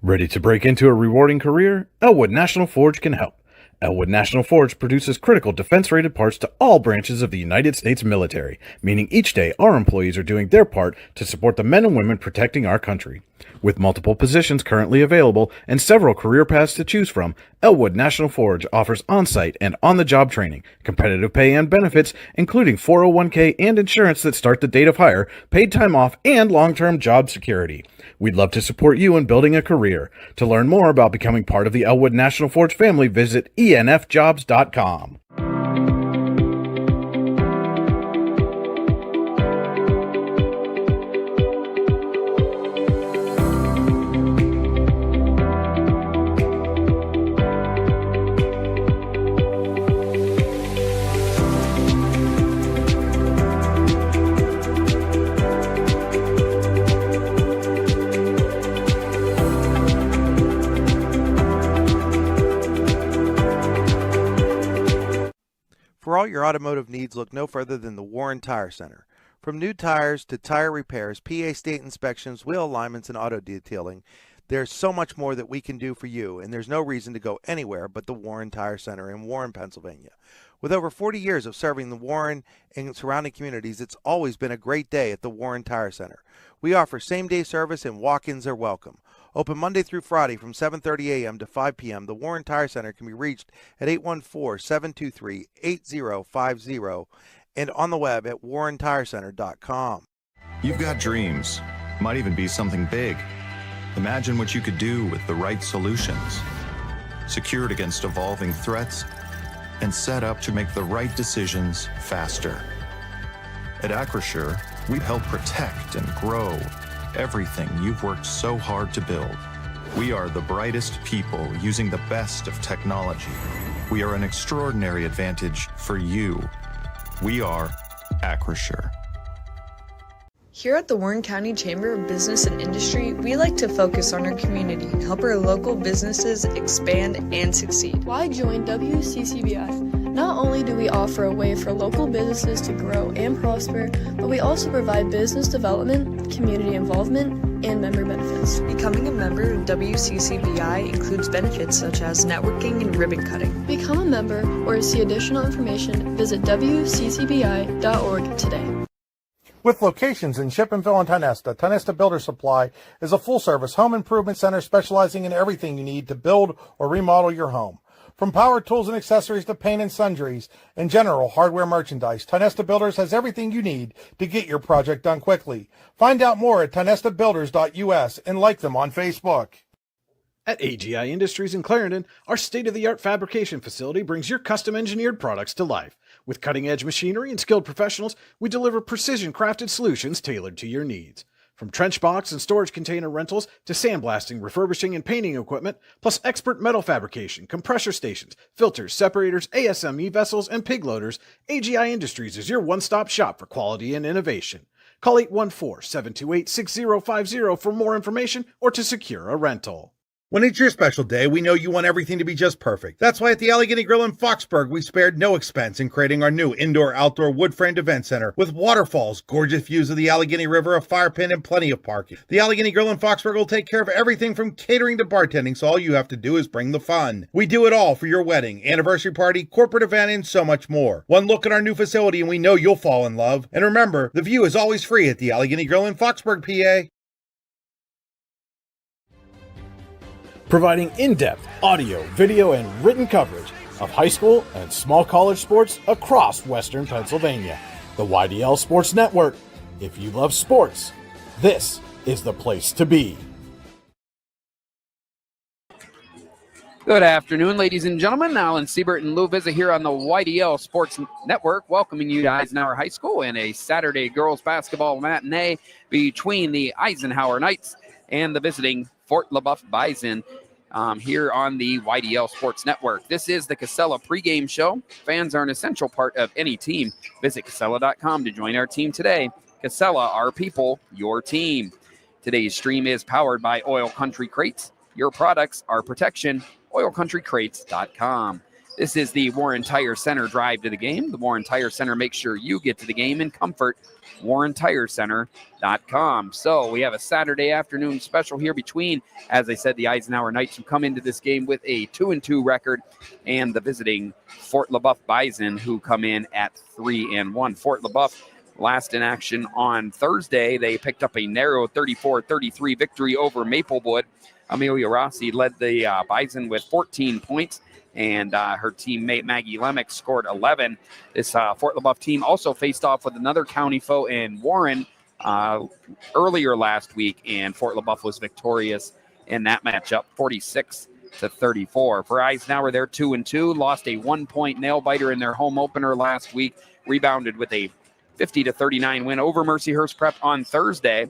Ready to break into a rewarding career? Elwood National Forge can help. Elwood National Forge produces critical defense-rated parts to all branches of the United States military, meaning each day our employees are doing their part to support the men and women protecting our country. With multiple positions currently available and several career paths to choose from, Elwood National Forge offers on-site and on-the-job training, competitive pay and benefits, including 401k and insurance that start the date of hire, paid time off, and long-term job security. We'd love to support you in building a career. To learn more about becoming part of the Elwood National Forge family, visit enfjobs.com. For all your automotive needs, look no further than the Warren Tire Center. From new tires to tire repairs, PA state inspections, wheel alignments, and auto detailing, there's so much more that we can do for you, and there's no reason to go anywhere but the Warren Tire Center in Warren, Pennsylvania. With over 40 years of serving the Warren and surrounding communities, it's always been a great day at the Warren Tire Center. We offer same-day service and walk-ins are welcome. Open Monday through Friday from 7:30 a.m. to 5 p.m., the Warren Tire Center can be reached at 814-723-8050 and on the web at warrentirecenter.com. You've got dreams. Might even be something big. Imagine what you could do with the right solutions. Secured against evolving threats and set up to make the right decisions faster. At Acrisure, we help protect and grow everything you've worked so hard to build. We are the brightest people using the best of technology. We are an extraordinary advantage for you. We are Acrisure. Here at the Warren County Chamber of Business and Industry, we like to focus on our community and help our local businesses expand and succeed. Why join WCCBI? Not only do we offer a way for local businesses to grow and prosper, but we also provide business development, community involvement, and member benefits. Becoming a member of WCCBI includes benefits such as networking and ribbon cutting. Become a member or to see additional information, visit WCCBI.org today. With locations in Shippensville and Tionesta Builder Supply is a full-service home improvement center specializing in everything you need to build or remodel your home. From power tools and accessories to paint and sundries and general hardware merchandise, Tionesta Builders has everything you need to get your project done quickly. Find out more at tionestabuilders.us and like them on Facebook. At AGI Industries in Clarendon, our state-of-the-art fabrication facility brings your custom-engineered products to life. With cutting-edge machinery and skilled professionals, we deliver precision-crafted solutions tailored to your needs. From trench box and storage container rentals to sandblasting, refurbishing, and painting equipment, plus expert metal fabrication, compressor stations, filters, separators, ASME vessels, and pig loaders, AGI Industries is your one-stop shop for quality and innovation. Call 814-728-6050 for more information or to secure a rental. When it's your special day, we know you want everything to be just perfect. That's why at the Allegheny Grill in Foxburg, we spared no expense in creating our new indoor-outdoor wood-framed event center with waterfalls, gorgeous views of the Allegheny River, a fire pit, and plenty of parking. The Allegheny Grill in Foxburg will take care of everything from catering to bartending, so all you have to do is bring the fun. We do it all for your wedding, anniversary party, corporate event, and so much more. One look at our new facility and we know you'll fall in love. And remember, the view is always free at the Allegheny Grill in Foxburg, PA. Providing in-depth audio, video, and written coverage of high school and small college sports across Western Pennsylvania. The YDL Sports Network. If you love sports, this is the place to be. Good afternoon, ladies and gentlemen. Alan Siebert and Lou Vizza here on the YDL Sports Network, welcoming you to Eisenhower High School in a Saturday girls basketball matinee between the Eisenhower Knights and the visiting Fort LeBoeuf Bison here on the YDL Sports Network. This is the Casella pregame show. Fans are an essential part of any team. Visit Casella.com to join our team today. Casella, our people, your team. Today's stream is powered by Oil Country Crates. Your products, our protection. OilCountryCrates.com. This is the Warren Tire Center drive to the game. The Warren Tire Center makes sure you get to the game in comfort. WarrenTireCenter.com. So we have a Saturday afternoon special here between, as I said, the Eisenhower Knights, who come into this game with a 2-2 record, and the visiting Fort LeBoeuf Bison, who come in at 3-1. Fort LeBoeuf last in action on Thursday. They picked up a narrow 34-33 victory over Maplewood. Amelia Rossi led the Bison with 14 points, and her teammate Maggie Lemick scored 11. This Fort LeBoeuf team also faced off with another county foe in Warren earlier last week, and Fort LeBoeuf was victorious in that matchup, 46-34. For Eisenhower, they're 2-2, lost a 1-point nail-biter in their home opener last week, rebounded with a 50-39 win over Mercyhurst Prep on Thursday.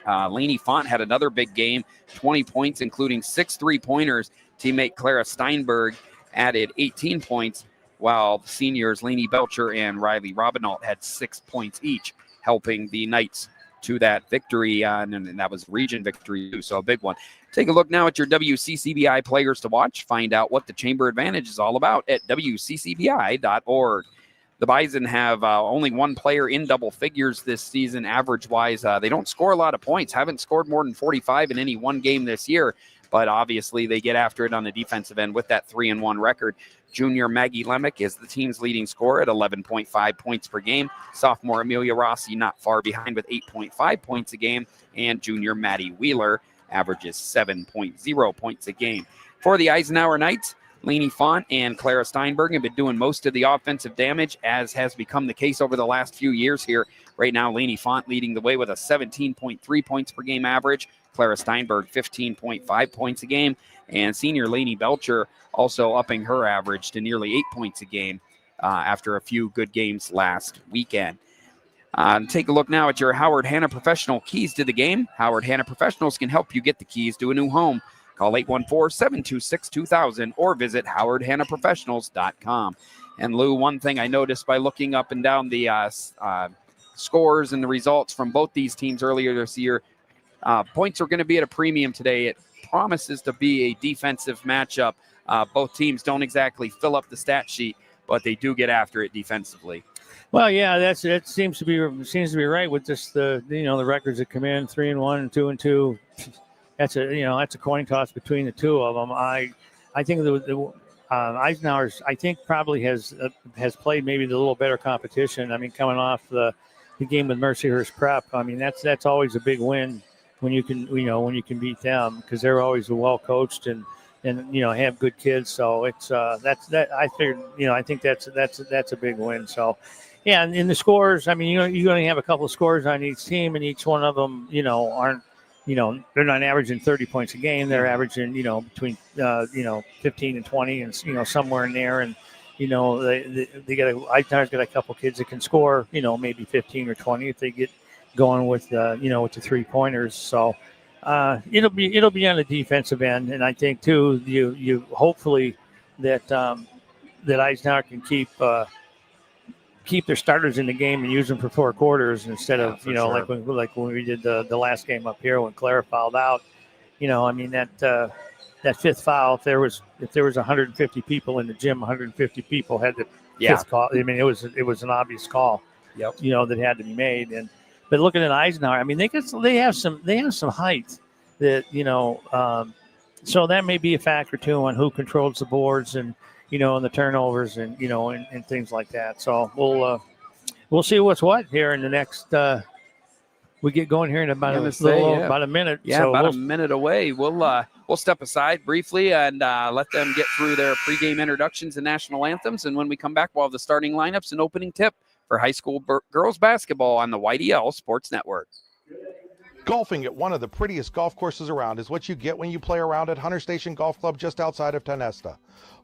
Laney Font had another big game, 20 points, including 6 3-pointers. Teammate Clara Steinberg added 18 points, while the seniors Laney Belcher and Riley Robinault had 6 points each, helping the Knights to that victory, and that was region victory too, so a big one. Take a look now at your WCCBI players to watch. Find out what the Chamber Advantage is all about at WCCBI.org. The Bison have only one player in double figures this season, average-wise. They don't score a lot of points, haven't scored more than 45 in any one game this year, but obviously they get after it on the defensive end with that 3-1 record. Junior Maggie Lemick is the team's leading scorer at 11.5 points per game. Sophomore Amelia Rossi not far behind with 8.5 points a game, and junior Maddie Wheeler averages 7.0 points a game. For the Eisenhower Knights, Laney Font and Clara Steinberg have been doing most of the offensive damage, as has become the case over the last few years here. Right now, Laney Font leading the way with a 17.3 points per game average. Clara Steinberg, 15.5 points a game. And senior Laney Belcher also upping her average to nearly 8 points a game after a few good games last weekend. Take a look now at your Howard Hanna Professional keys to the game. Howard Hanna Professionals can help you get the keys to a new home. Call 814-726-2000 or visit howardhannaprofessionals.com. And Lou, one thing I noticed by looking up and down the scores and the results from both these teams earlier this year, points are going to be at a premium today. It promises to be a defensive matchup. Both teams don't exactly fill up the stat sheet, but they do get after it defensively. Well, yeah, that seems to be right with just the records that come in 3-1 and 2-2. That's a coin toss between the two of them. I think the Eisenhower's probably has played maybe the little better competition. I mean, coming off the game with Mercyhurst Prep, I mean that's always a big win when you can beat them, because they're always well coached and have good kids. So it's I think that's a big win. So yeah, and in the scores, I mean you only have a couple of scores on each team, and each one of them aren't. They're not averaging 30 points a game. They're averaging, between, 15 and 20 and, somewhere in there. And, Eisenhower's got a couple kids that can score, maybe 15 or 20 if they get going with, with the 3-pointers. So it'll be on the defensive end. And I think, too, you hopefully that Eisenhower can keep their starters in the game and use them for 4 quarters instead of, sure, like when we did the last game up here when Clara fouled out. That fifth foul, if there was 150 people in the gym, 150 people had the fifth call. I mean, it was an obvious call. Yep. That had to be made. But looking at Eisenhower, I mean, they have some height that so that may be a factor too on who controls the boards and and the turnovers and and things like that. So we'll see what's what here in the next. We get going here in about a minute. Yeah, so a minute away. We'll step aside briefly and let them get through their pregame introductions and national anthems. And when we come back, we'll have the starting lineups and opening tip for high school girls basketball on the YDL Sports Network. Golfing at one of the prettiest golf courses around is what you get when you play around at Hunter Station Golf Club just outside of Tonesta.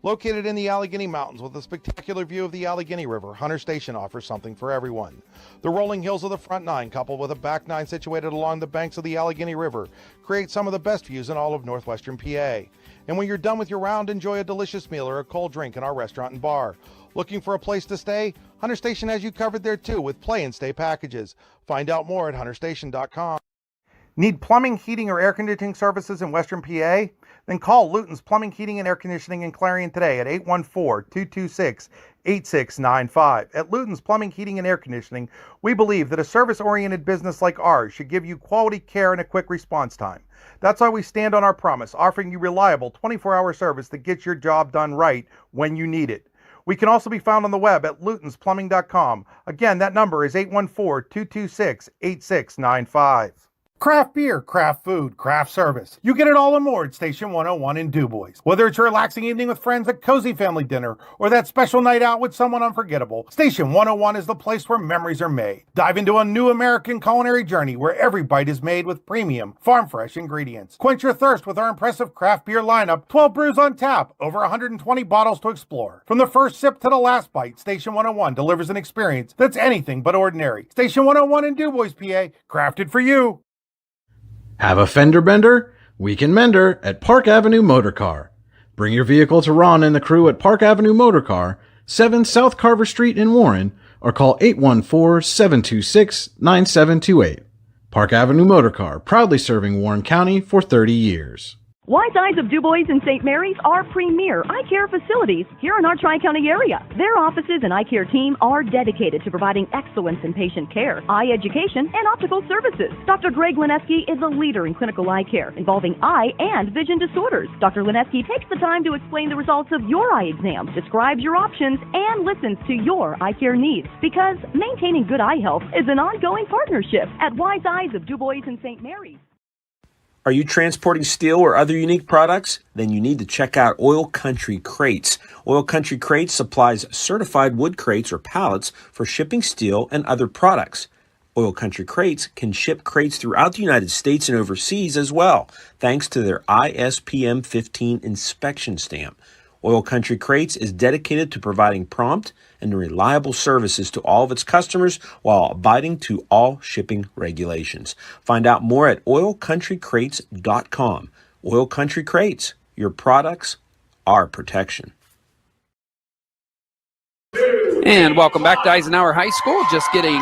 Located in the Allegheny Mountains with a spectacular view of the Allegheny River, Hunter Station offers something for everyone. The rolling hills of the front nine, coupled with a back nine situated along the banks of the Allegheny River, create some of the best views in all of northwestern PA. And when you're done with your round, enjoy a delicious meal or a cold drink in our restaurant and bar. Looking for a place to stay? Hunter Station has you covered there too with play and stay packages. Find out more at hunterstation.com. Need plumbing, heating, or air conditioning services in Western PA? Then call Luton's Plumbing, Heating, and Air Conditioning in Clarion today at 814-226-8695. At Luton's Plumbing, Heating, and Air Conditioning, we believe that a service-oriented business like ours should give you quality care and a quick response time. That's why we stand on our promise, offering you reliable 24-hour service that gets your job done right when you need it. We can also be found on the web at lutonsplumbing.com. Again, that number is 814-226-8695. Craft beer, craft food, craft service. You get it all and more at Station 101 in DuBois. Whether it's your relaxing evening with friends at cozy family dinner or that special night out with someone unforgettable, Station 101 is the place where memories are made. Dive into a new American culinary journey where every bite is made with premium, farm-fresh ingredients. Quench your thirst with our impressive craft beer lineup, 12 brews on tap, over 120 bottles to explore. From the first sip to the last bite, Station 101 delivers an experience that's anything but ordinary. Station 101 in DuBois, PA, crafted for you. Have a fender bender? We can mender at Park Avenue Motor Car. Bring your vehicle to Ron and the crew at Park Avenue Motor Car, 7 South Carver Street in Warren, or call 814-726-9728. Park Avenue Motor Car, proudly serving Warren County for 30 years. Wise Eyes of DuBois and St. Mary's are premier eye care facilities here in our Tri-County area. Their offices and eye care team are dedicated to providing excellence in patient care, eye education, and optical services. Dr. Greg Lineski is a leader in clinical eye care involving eye and vision disorders. Dr. Lineski takes the time to explain the results of your eye exam, describes your options, and listens to your eye care needs, because maintaining good eye health is an ongoing partnership at Wise Eyes of DuBois and St. Mary's. Are you transporting steel or other unique products? Then you need to check out Oil Country Crates. Oil Country Crates supplies certified wood crates or pallets for shipping steel and other products. Oil Country Crates can ship crates throughout the United States and overseas as well, thanks to their ISPM 15 inspection stamp. Oil Country Crates is dedicated to providing prompt and reliable services to all of its customers while abiding to all shipping regulations. Find out more at oilcountrycrates.com. Oil Country Crates, your products, our protection. And welcome back to Eisenhower High School. Just getting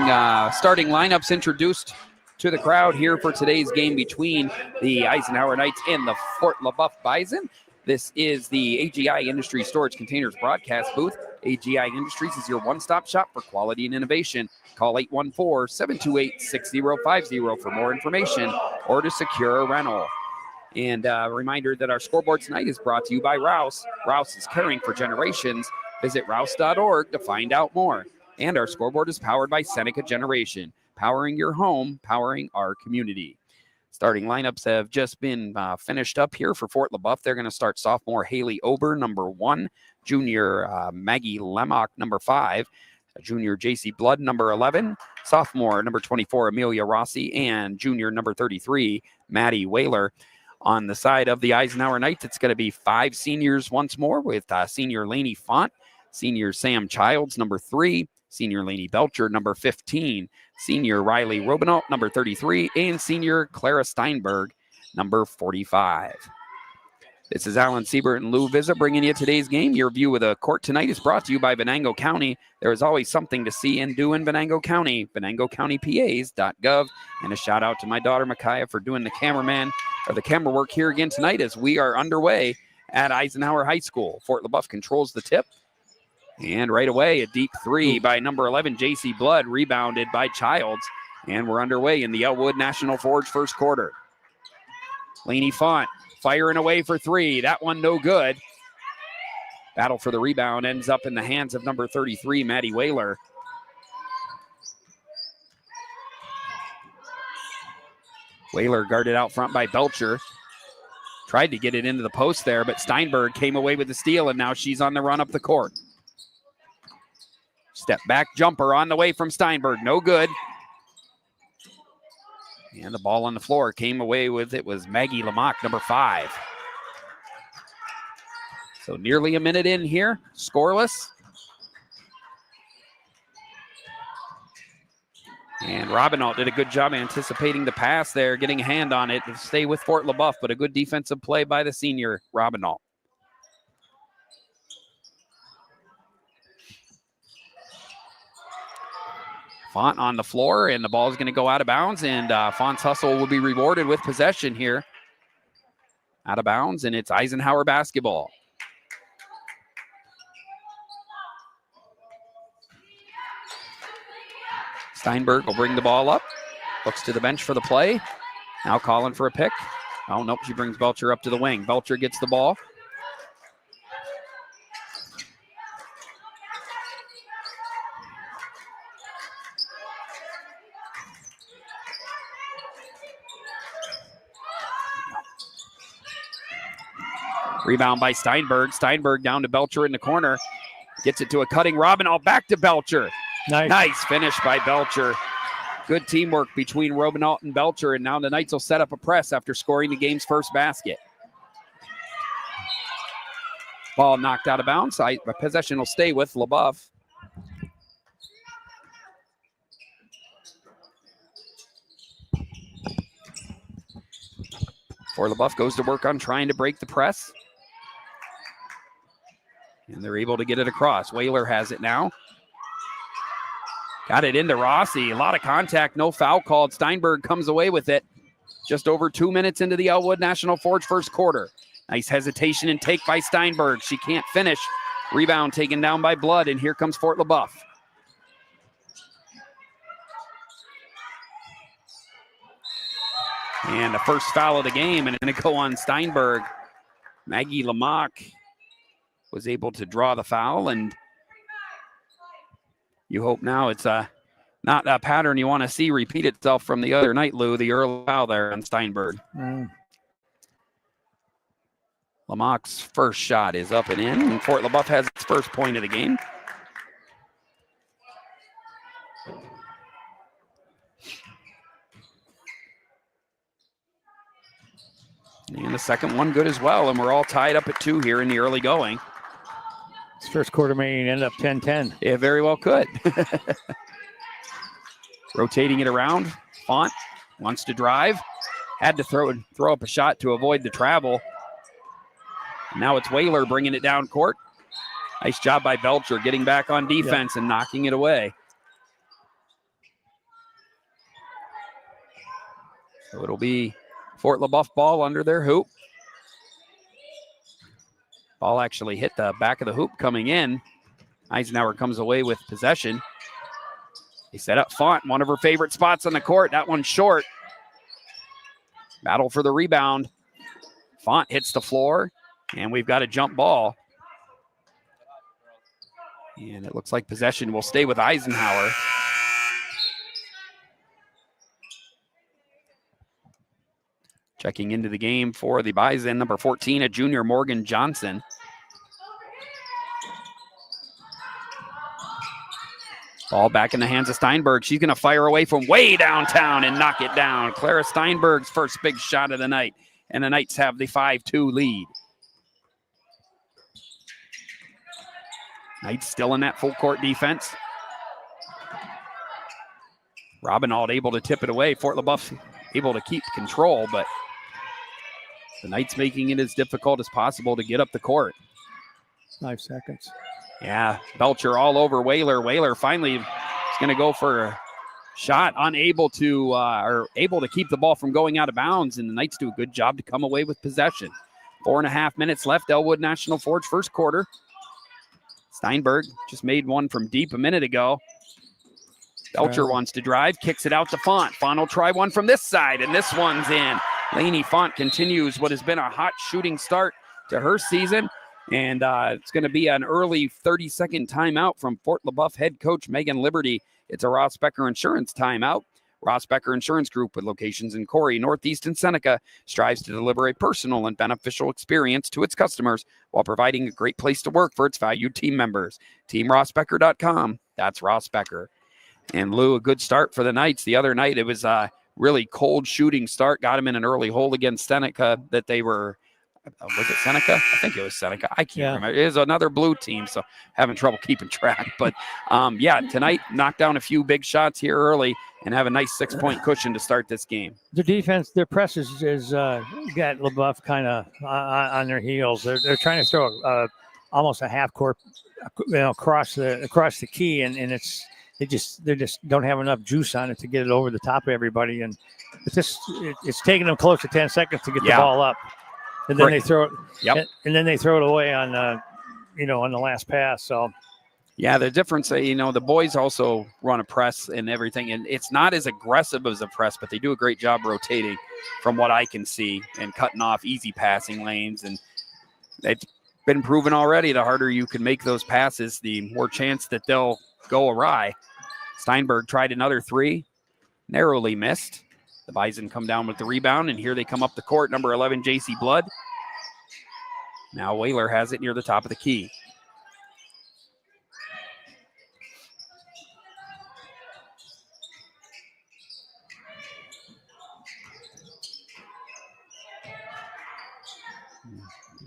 starting lineups introduced to the crowd here for today's game between the Eisenhower Knights and the Fort LeBoeuf Bison. This is the AGI Industry Storage Containers broadcast booth. AGI Industries is your one-stop shop for quality and innovation. Call 814-728-6050 for more information or to secure a rental. And a reminder that our scoreboard tonight is brought to you by Rouse. Rouse is caring for generations. Visit rouse.org to find out more. And our scoreboard is powered by Seneca Generation, powering your home, powering our community. Starting lineups have just been finished up here for Fort LeBoeuf. They're going to start sophomore Haley Ober, number 1, junior Maggie Lemock, number 5, junior JC Blood, number 11, sophomore number 24 Amelia Rossi, and junior number 33 Maddie Whaler. On the side of the Eisenhower Knights, it's going to be 5 seniors once more with senior Lainey Font, senior Sam Childs, number 3, senior Lainey Belcher, number 15, senior Riley Robinault, number 33, and senior Clara Steinberg, number 45. This is Alan Siebert and Lou Vizza bringing you today's game. Your view of the court tonight is brought to you by Venango County. There is always something to see and do in Venango County, venangocountypas.gov. And a shout out to my daughter Micaiah for doing the camera work here again tonight as we are underway at Eisenhower High School. Fort LeBoeuf controls the tip. And right away, a deep 3 by number 11, J.C. Blood, rebounded by Childs. And we're underway in the Elwood National Forge first quarter. Lainey Font firing away for 3. That one no good. Battle for the rebound ends up in the hands of number 33, Maddie Whaler. Whaler guarded out front by Belcher. Tried to get it into the post there, but Steinberg came away with the steal, and now she's on the run up the court. Step back jumper on the way from Steinberg. No good. And the ball on the floor came away with it was Maggie Lamock, number 5. So nearly a minute in here, scoreless. And Robinault did a good job anticipating the pass there, getting a hand on it to stay with Fort LeBoeuf, but a good defensive play by the senior Robinault. Font on the floor, and the ball is going to go out of bounds, and Font's hustle will be rewarded with possession here. Out of bounds, and it's Eisenhower basketball. Steinberg will bring the ball up. Looks to the bench for the play. Now calling for a pick. Oh, nope, she brings Belcher up to the wing. Belcher gets the ball. Rebound by Steinberg. Steinberg down to Belcher in the corner. Gets it to a cutting Robinall. Back to Belcher. Nice finish by Belcher. Good teamwork between Robinall and Belcher, and now the Knights will set up a press after scoring the game's first basket. Ball knocked out of bounds. Possession will stay with LeBoeuf. For LeBoeuf goes to work on trying to break the press. And they're able to get it across. Whaler has it now. Got it into Rossi. A lot of contact, no foul called. Steinberg comes away with it. Just over 2 minutes into the Elwood National Forge first quarter. Nice hesitation and take by Steinberg. She can't finish. Rebound taken down by Blood, and here comes Fort LeBoeuf. And the first foul of the game, and going to go on Steinberg. Maggie Lamock was able to draw the foul, and you hope now it's not a pattern you want to see repeat itself from the other night, Lou, the early foul there on Steinberg. Lamock's first shot is up and in, and Fort LeBoeuf has its first point of the game. And the second one good as well, and we're all tied up at 2 here in the early going. This first quarter may end up 10-10. It very well could. Rotating it around. Font wants to drive. Had to throw up a shot to avoid the travel. Now it's Whaler bringing it down court. Nice job by Belcher getting back on defense and knocking it away. So it'll be Fort LeBoeuf ball under their hoop. Ball actually hit the back of the hoop coming in. Eisenhower comes away with possession. They set up Font, one of her favorite spots on the court. That one's short. Battle for the rebound. Font hits the floor, and we've got a jump ball. And it looks like possession will stay with Eisenhower. Checking into the game for the Bison, number 14, a junior, Morgan Johnson. Ball back in the hands of Steinberg. She's going to fire away from way downtown and knock it down. Clara Steinberg's first big shot of the night, and the Knights have the 5-2 lead. Knights still in that full court defense. Robinald able to tip it away. Fort LeBoeuf able to keep control, but the Knights making it as difficult as possible to get up the court. 5 seconds. Yeah, Belcher all over Whaler. Whaler finally is going to go for a shot, unable to, or able to keep the ball from going out of bounds, and the Knights do a good job to come away with possession. 4.5 minutes left, Elwood National Forge first quarter. Steinberg just made one from deep a minute ago. Belcher wants to drive, kicks it out to Font. Font will try one from this side, and this one's in. Laney Font continues what has been a hot shooting start to her season, and it's going to be an early 30-second timeout from Fort LeBoeuf head coach Megan Liberty. It's a Ross Becker Insurance timeout. Ross Becker Insurance Group, with locations in Corey, Northeast, and Seneca, strives to deliver a personal and beneficial experience to its customers while providing a great place to work for its valued team members. TeamRossBecker.com. That's Ross Becker. And Lou, a good start for the Knights. The other night, it was a really cold shooting start. Got him in an early hole against Seneca that they were, was it Seneca? I think it was Seneca. I can't remember. It is another blue team, so having trouble keeping track. But, tonight, knocked down a few big shots here early and have a nice 6-point cushion to start this game. Their defense, their press is got LeBoeuf kind of on their heels. They're trying to throw almost a half court, across the key, and it's they just don't have enough juice on it to get it over the top of everybody. And it's taking them close to 10 seconds to get the ball up. And then they throw it. Yep. And then they throw it away on, on the last pass. So. Yeah, the difference, the boys also run a press and everything, and it's not as aggressive as a press, but they do a great job rotating from what I can see and cutting off easy passing lanes. And it's been proven already, the harder you can make those passes, the more chance that they'll go awry. Steinberg tried another three, narrowly missed. The Bison come down with the rebound, and here they come up the court, number 11, J.C. Blood. Now Whaler has it near the top of the key.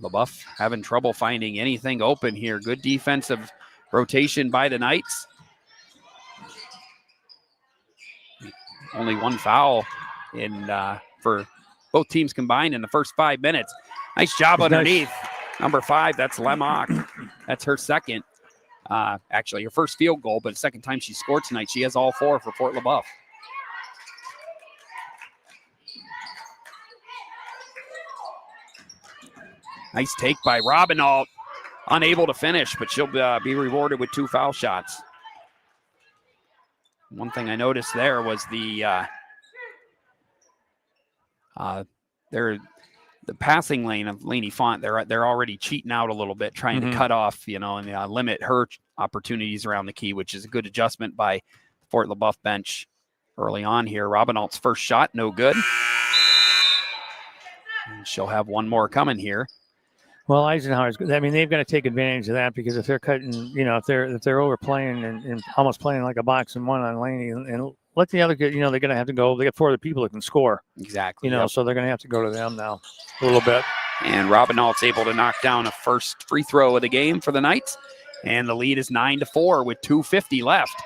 LeBoeuf having trouble finding anything open here. Good defensive rotation by the Knights. Only one foul for both teams combined in the first 5 minutes. Nice job underneath. Nice. Number 5, that's Lemock. That's her second. Actually, her first field goal, but the second time she scored tonight. She has all 4 for Fort LeBoeuf. Nice take by Robinalt. Unable to finish, but she'll be rewarded with 2 foul shots. One thing I noticed there was the passing lane of Lainey Font. They're already cheating out a little bit, trying to cut off, and limit her opportunities around the key, which is a good adjustment by Fort LeBoeuf bench early on here. Robinalt's first shot, no good. And she'll have one more coming here. Well, Eisenhower's. I mean, they've got to take advantage of that, because if they're cutting, if they're overplaying and almost playing like a box and one on Laney, and let the other get, they're going to have to go. They got 4 other people that can score. Exactly. So they're going to have to go to them now a little bit. And Robinalt's able to knock down a first free throw of the game for the Knights, and the lead is 9-4 with 2:50 left.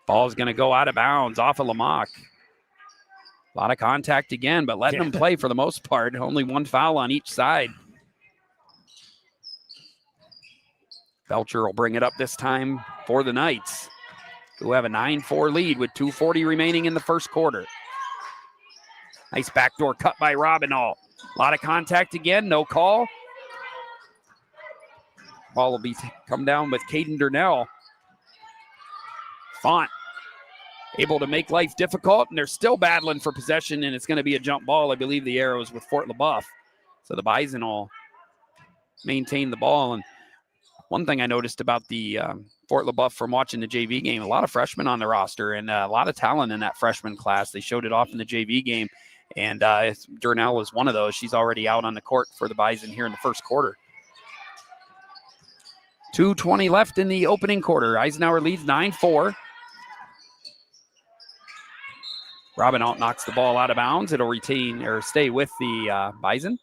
Ball's going to go out of bounds off of Lemock. A lot of contact again, but letting them play for the most part. Only 1 foul on each side. Belcher will bring it up this time for the Knights, who have a 9-4 lead with 2:40 remaining in the first quarter. Nice backdoor cut by Robinalt. A lot of contact again, no call. Ball will come down with Caden Durnell. Font able to make life difficult, and they're still battling for possession, and it's going to be a jump ball. I believe the arrow is with Fort LeBoeuf. So the Bison will maintain the ball. And one thing I noticed about the Fort LeBoeuf from watching the JV game, a lot of freshmen on the roster and a lot of talent in that freshman class. They showed it off in the JV game, and Durnell is one of those. She's already out on the court for the Bison here in the first quarter. 2:20 left in the opening quarter. Eisenhower leads 9-4. Robinalt knocks the ball out of bounds. It'll retain or stay with the Bison.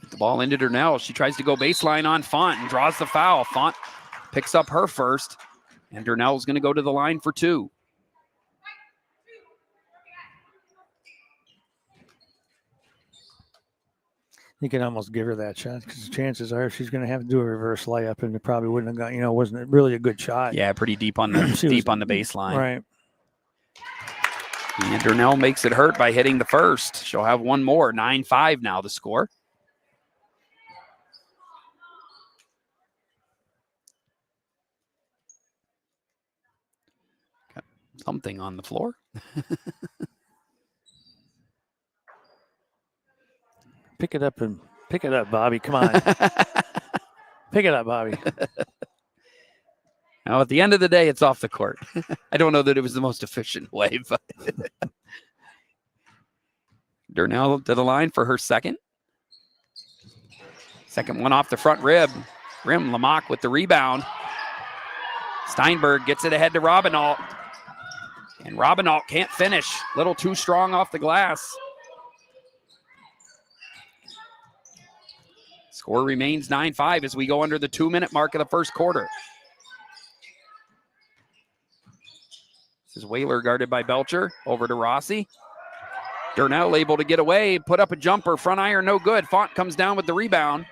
The ball into Durnell. She tries to go baseline on Font and draws the foul. Font picks up her first, and Durnell's going to go to the line for 2. You can almost give her that shot, because the chances are she's going to have to do a reverse layup, and it probably wouldn't have got, wasn't really a good shot. Yeah, pretty deep on the on the baseline. Right. And Durnell makes it hurt by hitting the first. She'll have one more. 9-5 now the score. Got something on the floor. Pick it up, Bobby. Come on. Pick it up, Bobby. Now, at the end of the day, it's off the court. I don't know that it was the most efficient way, but Durnell to the line for her second. Second one off the front rim. Lemock with the rebound. Steinberg gets it ahead to Robinalt. And Robinalt can't finish. Little too strong off the glass. Score remains 9-5 as we go under the 2-minute mark of the first quarter. This is Whaler guarded by Belcher. Over to Rossi. Durnell able to get away, put up a jumper, front iron, no good. Font comes down with the rebound.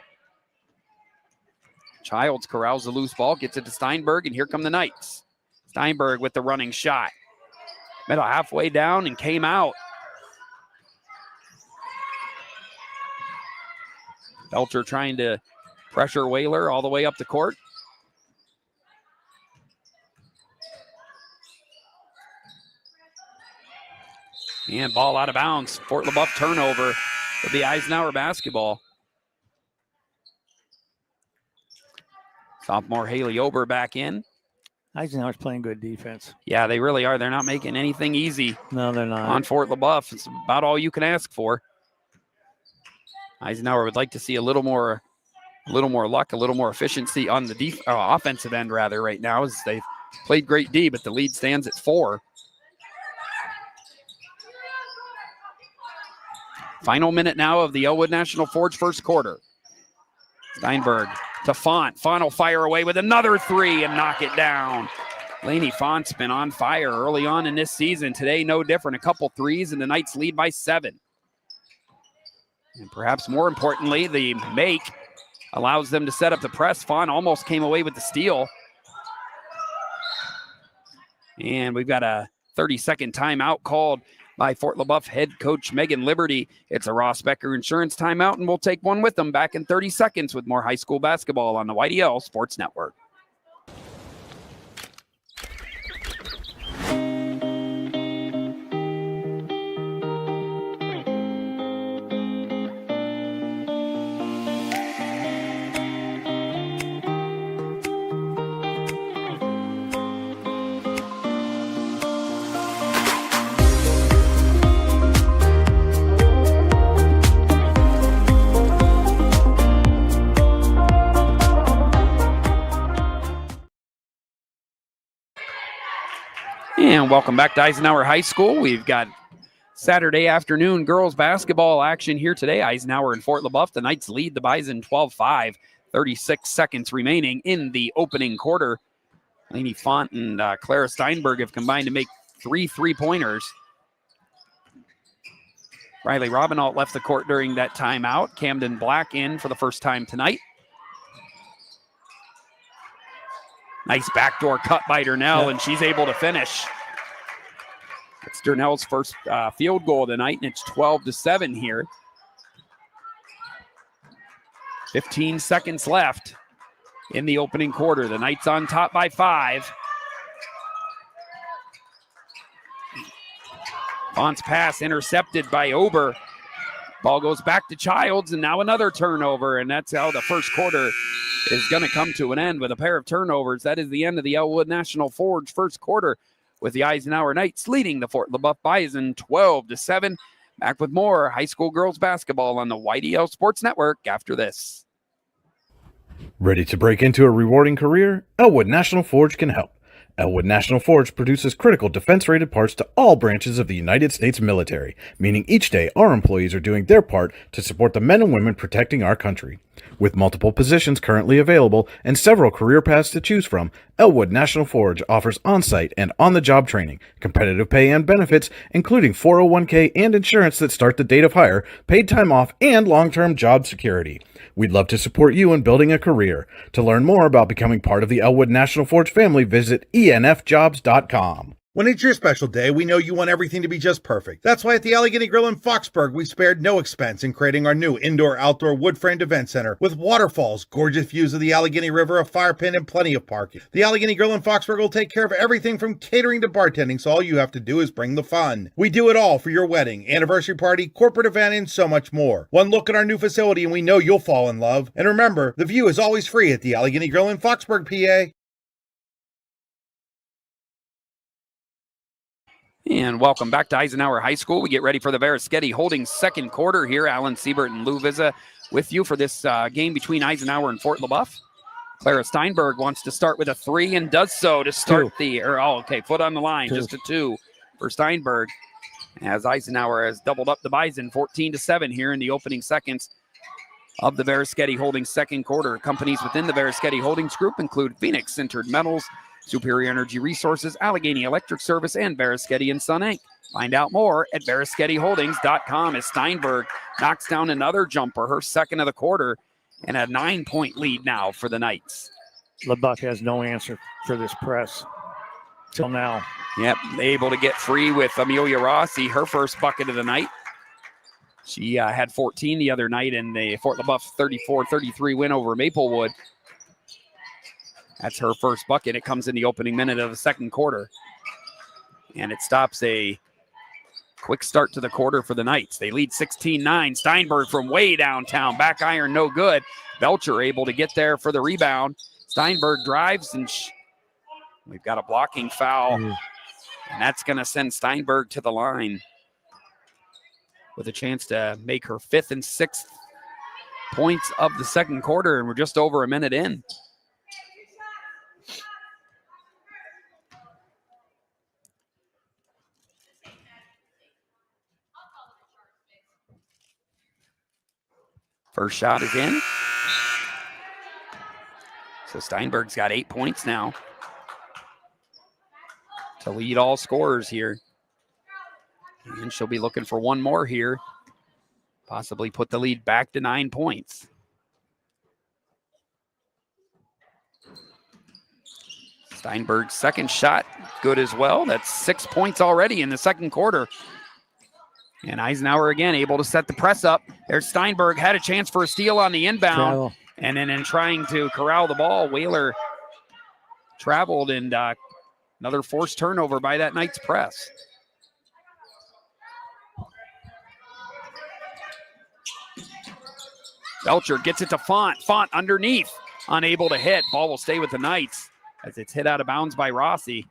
Childs corrals the loose ball, gets it to Steinberg, and here come the Knights. Steinberg with the running shot. Middle halfway down and came out. Belcher trying to pressure Whaler all the way up the court. And ball out of bounds. Fort LeBoeuf turnover with the Eisenhower basketball. Sophomore Haley Ober back in. Eisenhower's playing good defense. Yeah, they really are. They're not making anything easy. No, they're not. On Fort LeBoeuf. It's about all you can ask for. Eisenhower would like to see a little more luck, a little more efficiency on the offensive end rather right now, as they've played great D, but the lead stands at 4. Final minute now of the Elwood National Forge first quarter. Steinberg to Font. Font will fire away with another 3 and knock it down. Laney Font's been on fire early on in this season. Today, no different. A couple threes, and the Knights lead by 7. And perhaps more importantly, the make allows them to set up the press. Font almost came away with the steal. And we've got a 30-second timeout called by Fort LeBoeuf head coach Megan Liberty. It's a Ross Becker Insurance timeout, and we'll take one with them back in 30 seconds with more high school basketball on the YDL Sports Network. And welcome back to Eisenhower High School. We've got Saturday afternoon girls basketball action here today. Eisenhower and Fort LeBoeuf. The Knights lead the Bison 12-5. 36 seconds remaining in the opening quarter. Laney Font and Clara Steinberg have combined to make 3 3-pointers. Riley Robinault left the court during that timeout. Camden Black in for the first time tonight. Nice backdoor cut by Durnell, and she's able to finish. It's Durnell's first field goal of the night, and it's 12-7 here. 15 seconds left in the opening quarter. The Knights on top by 5. Font's pass intercepted by Ober. Ball goes back to Childs, and now another turnover, and that's how the first quarter is going to come to an end with a pair of turnovers. That is the end of the Elwood National Forge first quarter, with the Eisenhower Knights leading the Fort LeBoeuf Bison 12-7. Back with more high school girls basketball on the YDL Sports Network after this. Ready to break into a rewarding career? Elwood National Forge can help. Elwood National Forge produces critical defense-rated parts to all branches of the United States military, meaning each day our employees are doing their part to support the men and women protecting our country. With multiple positions currently available and several career paths to choose from, Elwood National Forge offers on-site and on-the-job training, competitive pay and benefits, including 401k and insurance that start the date of hire, paid time off, and long-term job security. We'd love to support you in building a career. To learn more about becoming part of the Elwood National Forge family, visit enfjobs.com. When it's your special day, we know you want everything to be just perfect. That's why at the Allegheny Grill in Foxburg, we spared no expense in creating our new indoor-outdoor wood-framed event center with waterfalls, gorgeous views of the Allegheny River, a fire pit, and plenty of parking. The Allegheny Grill in Foxburg will take care of everything from catering to bartending, so all you have to do is bring the fun. We do it all for your wedding, anniversary party, corporate event, and so much more. One look at our new facility and we know you'll fall in love. And remember, the view is always free at the Allegheny Grill in Foxburg, PA. And welcome back to Eisenhower High School. We get ready for the Veriskety Holding second quarter here. Alan Siebert and Lou Vizza with you for this game between Eisenhower and Fort LeBoeuf. Clara Steinberg wants to start with a 3 and does so to start foot on the line, just a 2 for Steinberg. As Eisenhower has doubled up the Bison 14-7 here in the opening seconds of the Veriskety Holding second quarter. Companies within the Veriskety Holdings group include Phoenix Sintered Metals, Superior Energy Resources, Allegheny Electric Service, and Verischetti and Son Inc. Find out more at VerischettiHoldings.com as Steinberg knocks down another jumper, her second of the quarter, and a 9-point lead now for the Knights. LeBoeuf has no answer for this press till now. Yep, able to get free with Amelia Rossi, her first bucket of the night. She had 14 the other night in the Fort LeBoeuf 34-33 win over Maplewood. That's her first bucket. It comes in the opening minute of the second quarter. And it stops a quick start to the quarter for the Knights. They lead 16-9. Steinberg from way downtown. Back iron, no good. Belcher able to get there for the rebound. Steinberg drives, and we've got a blocking foul. And that's going to send Steinberg to the line with a chance to make her 5th and 6th points of the second quarter. And we're just over a minute in. First shot is in. So Steinberg's got 8 points now to lead all scorers here. And she'll be looking for one more here. Possibly put the lead back to 9 points. Steinberg's second shot, good as well. That's 6 points already in the second quarter. And Eisenhower again able to set the press up. There's Steinberg, had a chance for a steal on the inbound. Travel. And then in trying to corral the ball, Whaler traveled, and another forced turnover by that Knights press. Belcher gets it to Font. Font underneath, unable to hit. Ball will stay with the Knights as it's hit out of bounds by Rossi.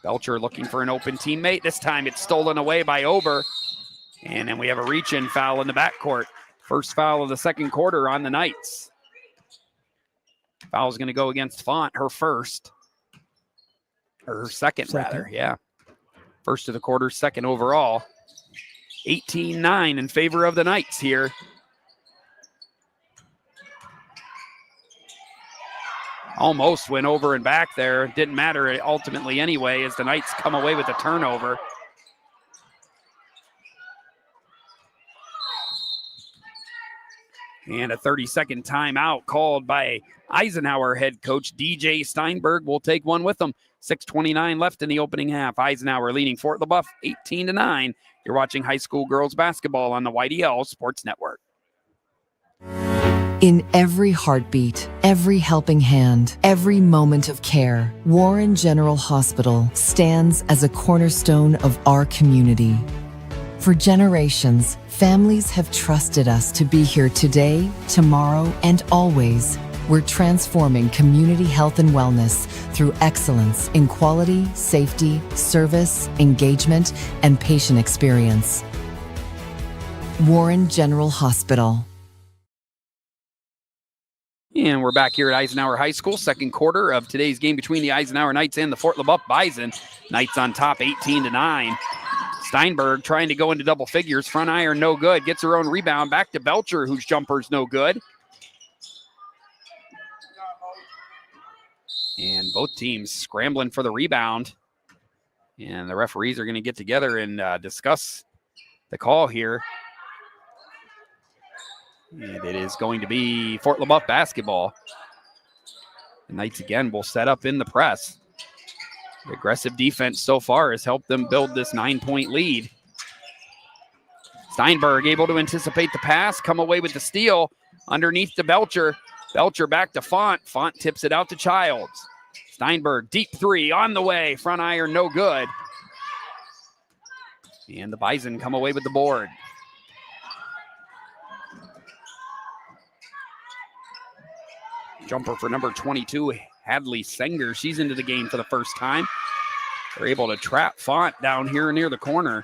Belcher looking for an open teammate. This time it's stolen away by Ober. And then we have a reach-in foul in the backcourt. First foul of the second quarter on the Knights. Foul's going to go against Font, her first. Or her second, rather, yeah. First of the quarter, second overall. 18-9 in favor of the Knights here. Almost went over and back there. Didn't matter ultimately anyway as the Knights come away with a turnover. And a 30-second timeout called by Eisenhower head coach DJ Steinberg. Will take one with them. 6:29 left in the opening half. Eisenhower leading Fort LeBoeuf 18-9. You're watching high school girls basketball on the YDL Sports Network. In every heartbeat, every helping hand, every moment of care, Warren General Hospital stands as a cornerstone of our community. For generations, families have trusted us to be here today, tomorrow, and always. We're transforming community health and wellness through excellence in quality, safety, service, engagement, and patient experience. Warren General Hospital. And we're back here at Eisenhower High School, second quarter of today's game between the Eisenhower Knights and the Fort LeBoeuf Bison. Knights on top 18-9. Steinberg trying to go into double figures. Front iron, no good. Gets her own rebound. Back to Belcher, whose jumper's no good. And both teams scrambling for the rebound. And the referees are going to get together and discuss the call here. And it is going to be Fort LeBoeuf basketball. The Knights again will set up in the press. The aggressive defense so far has helped them build this 9-point lead. Steinberg able to anticipate the pass, come away with the steal underneath to Belcher. Belcher back to Font. Font tips it out to Childs. Steinberg, deep three on the way. Front iron, no good. And the Bison come away with the board. Jumper for number 22, Hadley Sanger. She's into the game for the first time. They're able to trap Font down here near the corner.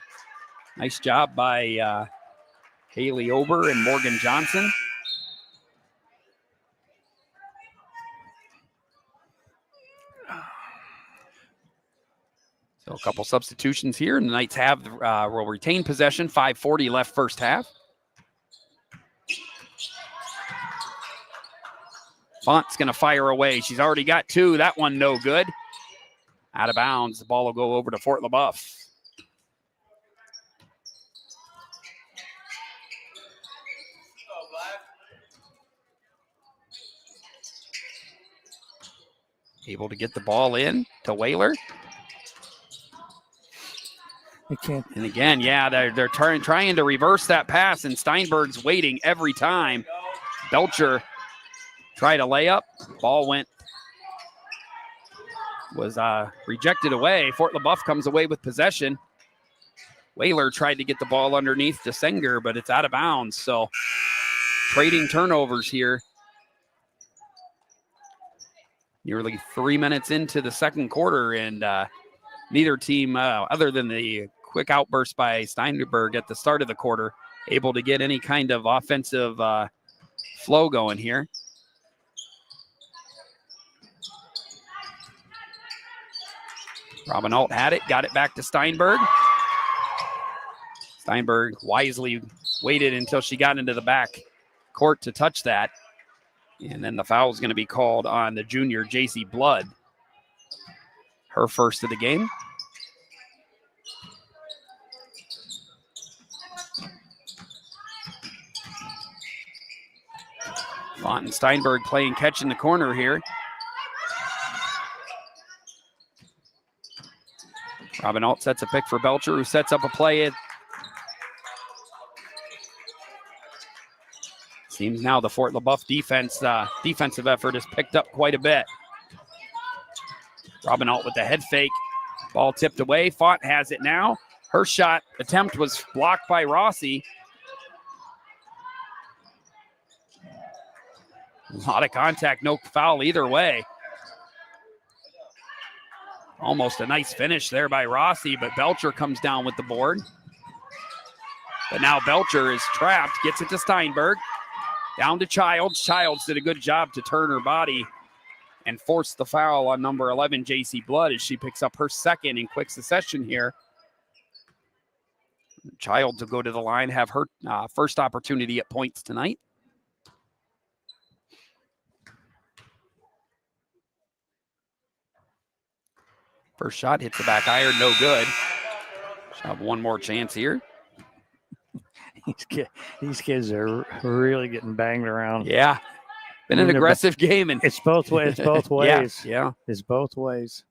Nice job by Haley Ober and Morgan Johnson. So a couple substitutions here, and the Knights will retain possession. 5:40 left first half. Font's going to fire away. She's already got 2. That one no good. Out of bounds. The ball will go over to Fort LeBoeuf. Able to get the ball in to Whaler. And again, yeah, they're trying to reverse that pass, and Steinberg's waiting every time. Belcher tried a layup. Ball was rejected away. Fort LeBoeuf comes away with possession. Whaler tried to get the ball underneath to Senger, but it's out of bounds. So trading turnovers here. Nearly 3 minutes into the second quarter, and neither team, other than the quick outburst by Steinberg at the start of the quarter, able to get any kind of offensive flow going here. Robin Alt had it, got it back to Steinberg. Steinberg wisely waited until she got into the back court to touch that. And then the foul is going to be called on the junior, J.C. Blood. Her first of the game. Font and Steinberg playing catch in the corner here. Robin Alt sets a pick for Belcher, who sets up a play. Seems now the Fort LeBoeuf defensive effort has picked up quite a bit. Robin Alt with the head fake. Ball tipped away. Font has it now. Her shot attempt was blocked by Rossi. A lot of contact, no foul either way. Almost a nice finish there by Rossi, but Belcher comes down with the board. But now Belcher is trapped, gets it to Steinberg. Down to Childs. Childs did a good job to turn her body and force the foul on number 11, J.C. Blood, as she picks up her second in quick succession here. Childs will go to the line, have her first opportunity at points tonight. First shot hits the back iron, no good. She'll have one more chance here. These kids are really getting banged around. Yeah. Been an aggressive game. And it's both ways. It's both ways. Yeah. It's both ways.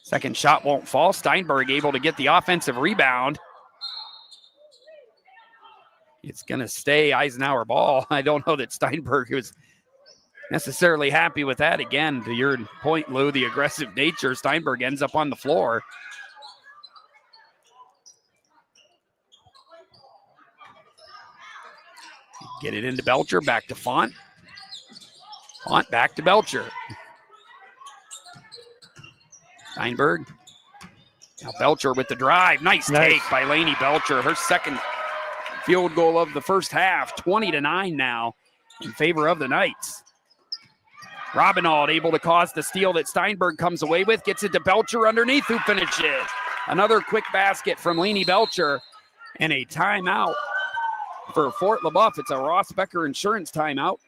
Second shot won't fall. Steinberg able to get the offensive rebound. It's going to stay Eisenhower ball. I don't know that Steinberg was necessarily happy with that. Again, to your point, Lou, the aggressive nature, Steinberg ends up on the floor. Get it into Belcher, back to Font. Font back to Belcher. Steinberg. Now Belcher with the drive. Nice take by Lainey Belcher. Her second field goal of the first half. 20-9 now in favor of the Knights. Robinald able to cause the steal that Steinberg comes away with. Gets it to Belcher underneath, who finishes. Another quick basket from Lainey Belcher. And a timeout for Fort LeBoeuf. It's a Ross Becker Insurance timeout.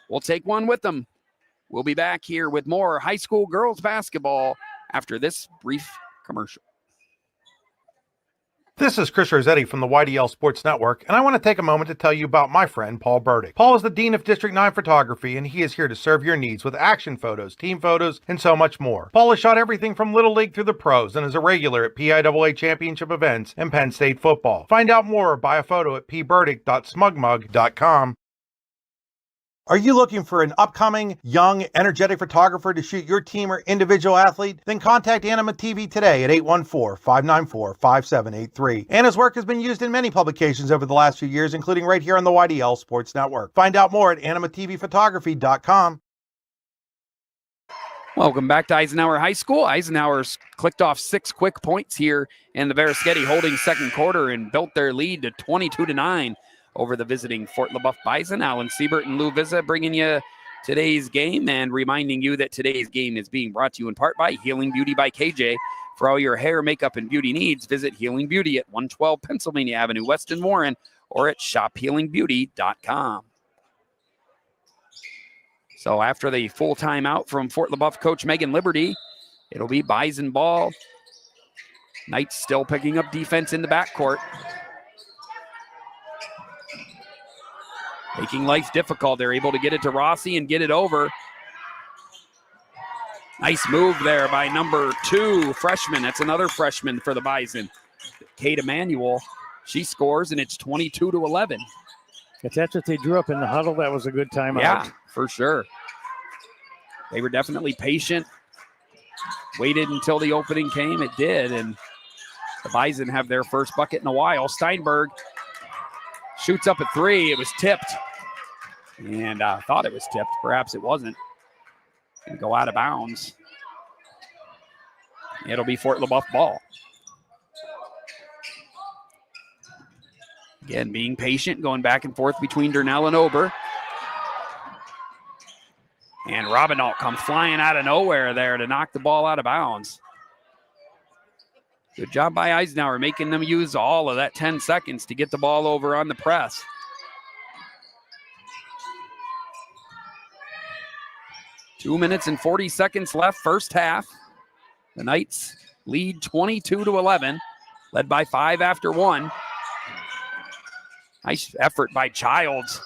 We'll take one with them. We'll be back here with more high school girls basketball after this brief commercial. This is Chris Rossetti from the YDL Sports Network, and I want to take a moment to tell you about my friend Paul Burdick. Paul is the Dean of District 9 Photography, and he is here to serve your needs with action photos, team photos, and so much more. Paul has shot everything from Little League through the pros and is a regular at PIAA championship events and Penn State football. Find out more or buy a photo at pburdick.smugmug.com. Are you looking for an upcoming, young, energetic photographer to shoot your team or individual athlete? Then contact Anima TV today at 814-594-5783. Anna's work has been used in many publications over the last few years, including right here on the YDL Sports Network. Find out more at animatvphotography.com. Welcome back to Eisenhower High School. Eisenhower's clicked off 6 quick points here in the Veriskety holding second quarter and built their lead to 22-9. Over the visiting Fort LeBoeuf Bison. Alan Siebert and Lou Vizza bringing you today's game and reminding you that today's game is being brought to you in part by Healing Beauty by KJ. For all your hair, makeup, and beauty needs, visit Healing Beauty at 112 Pennsylvania Avenue West in Warren or at shophealingbeauty.com. So after the full timeout from Fort LeBoeuf coach Megan Liberty, it'll be Bison ball. Knights still picking up defense in the backcourt. Making life difficult. They're able to get it to Rossi and get it over. Nice move there by number 2 freshman. That's another freshman for the Bison. Kate Emanuel, she scores, and it's 22-11. If that's what they drew up in the huddle, that was a good timeout. Yeah, for sure. They were definitely patient. Waited until the opening came. It did, and the Bison have their first bucket in a while. Steinberg shoots up a 3. It was tipped. And I thought it was tipped. Perhaps it wasn't. Going to go out of bounds. It'll be Fort LeBoeuf ball. Again, being patient, going back and forth between Durnell and Ober. And Robinault comes flying out of nowhere there to knock the ball out of bounds. Good job by Eisenhower, making them use all of that 10 seconds to get the ball over on the press. Two minutes and 40 seconds left, first half. The Knights lead 22-11, led by 5 after 1. Nice effort by Childs.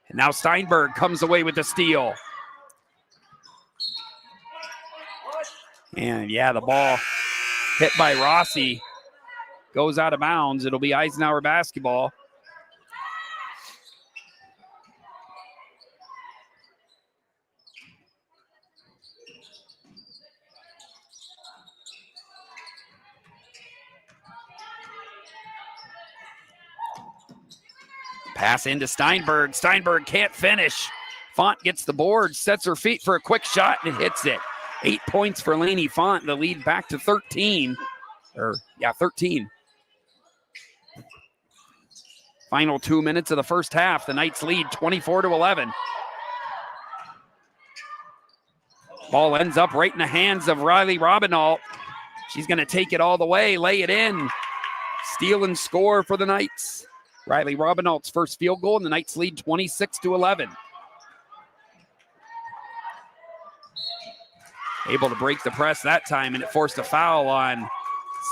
And now Steinberg comes away with the steal. And yeah, the ball hit by Rossi goes out of bounds. It'll be Eisenhower basketball. Pass into Steinberg. Steinberg can't finish. Font gets the board, sets her feet for a quick shot, and hits it. 8 points for Lainey Font. The lead back to 13. 13. Final 2 minutes of the first half. The Knights lead 24-11. Ball ends up right in the hands of Riley Robinault. She's going to take it all the way, lay it in. Steal and score for the Knights. Riley Robinault's first field goal, and the Knights lead 26-11. Able to break the press that time, and it forced a foul on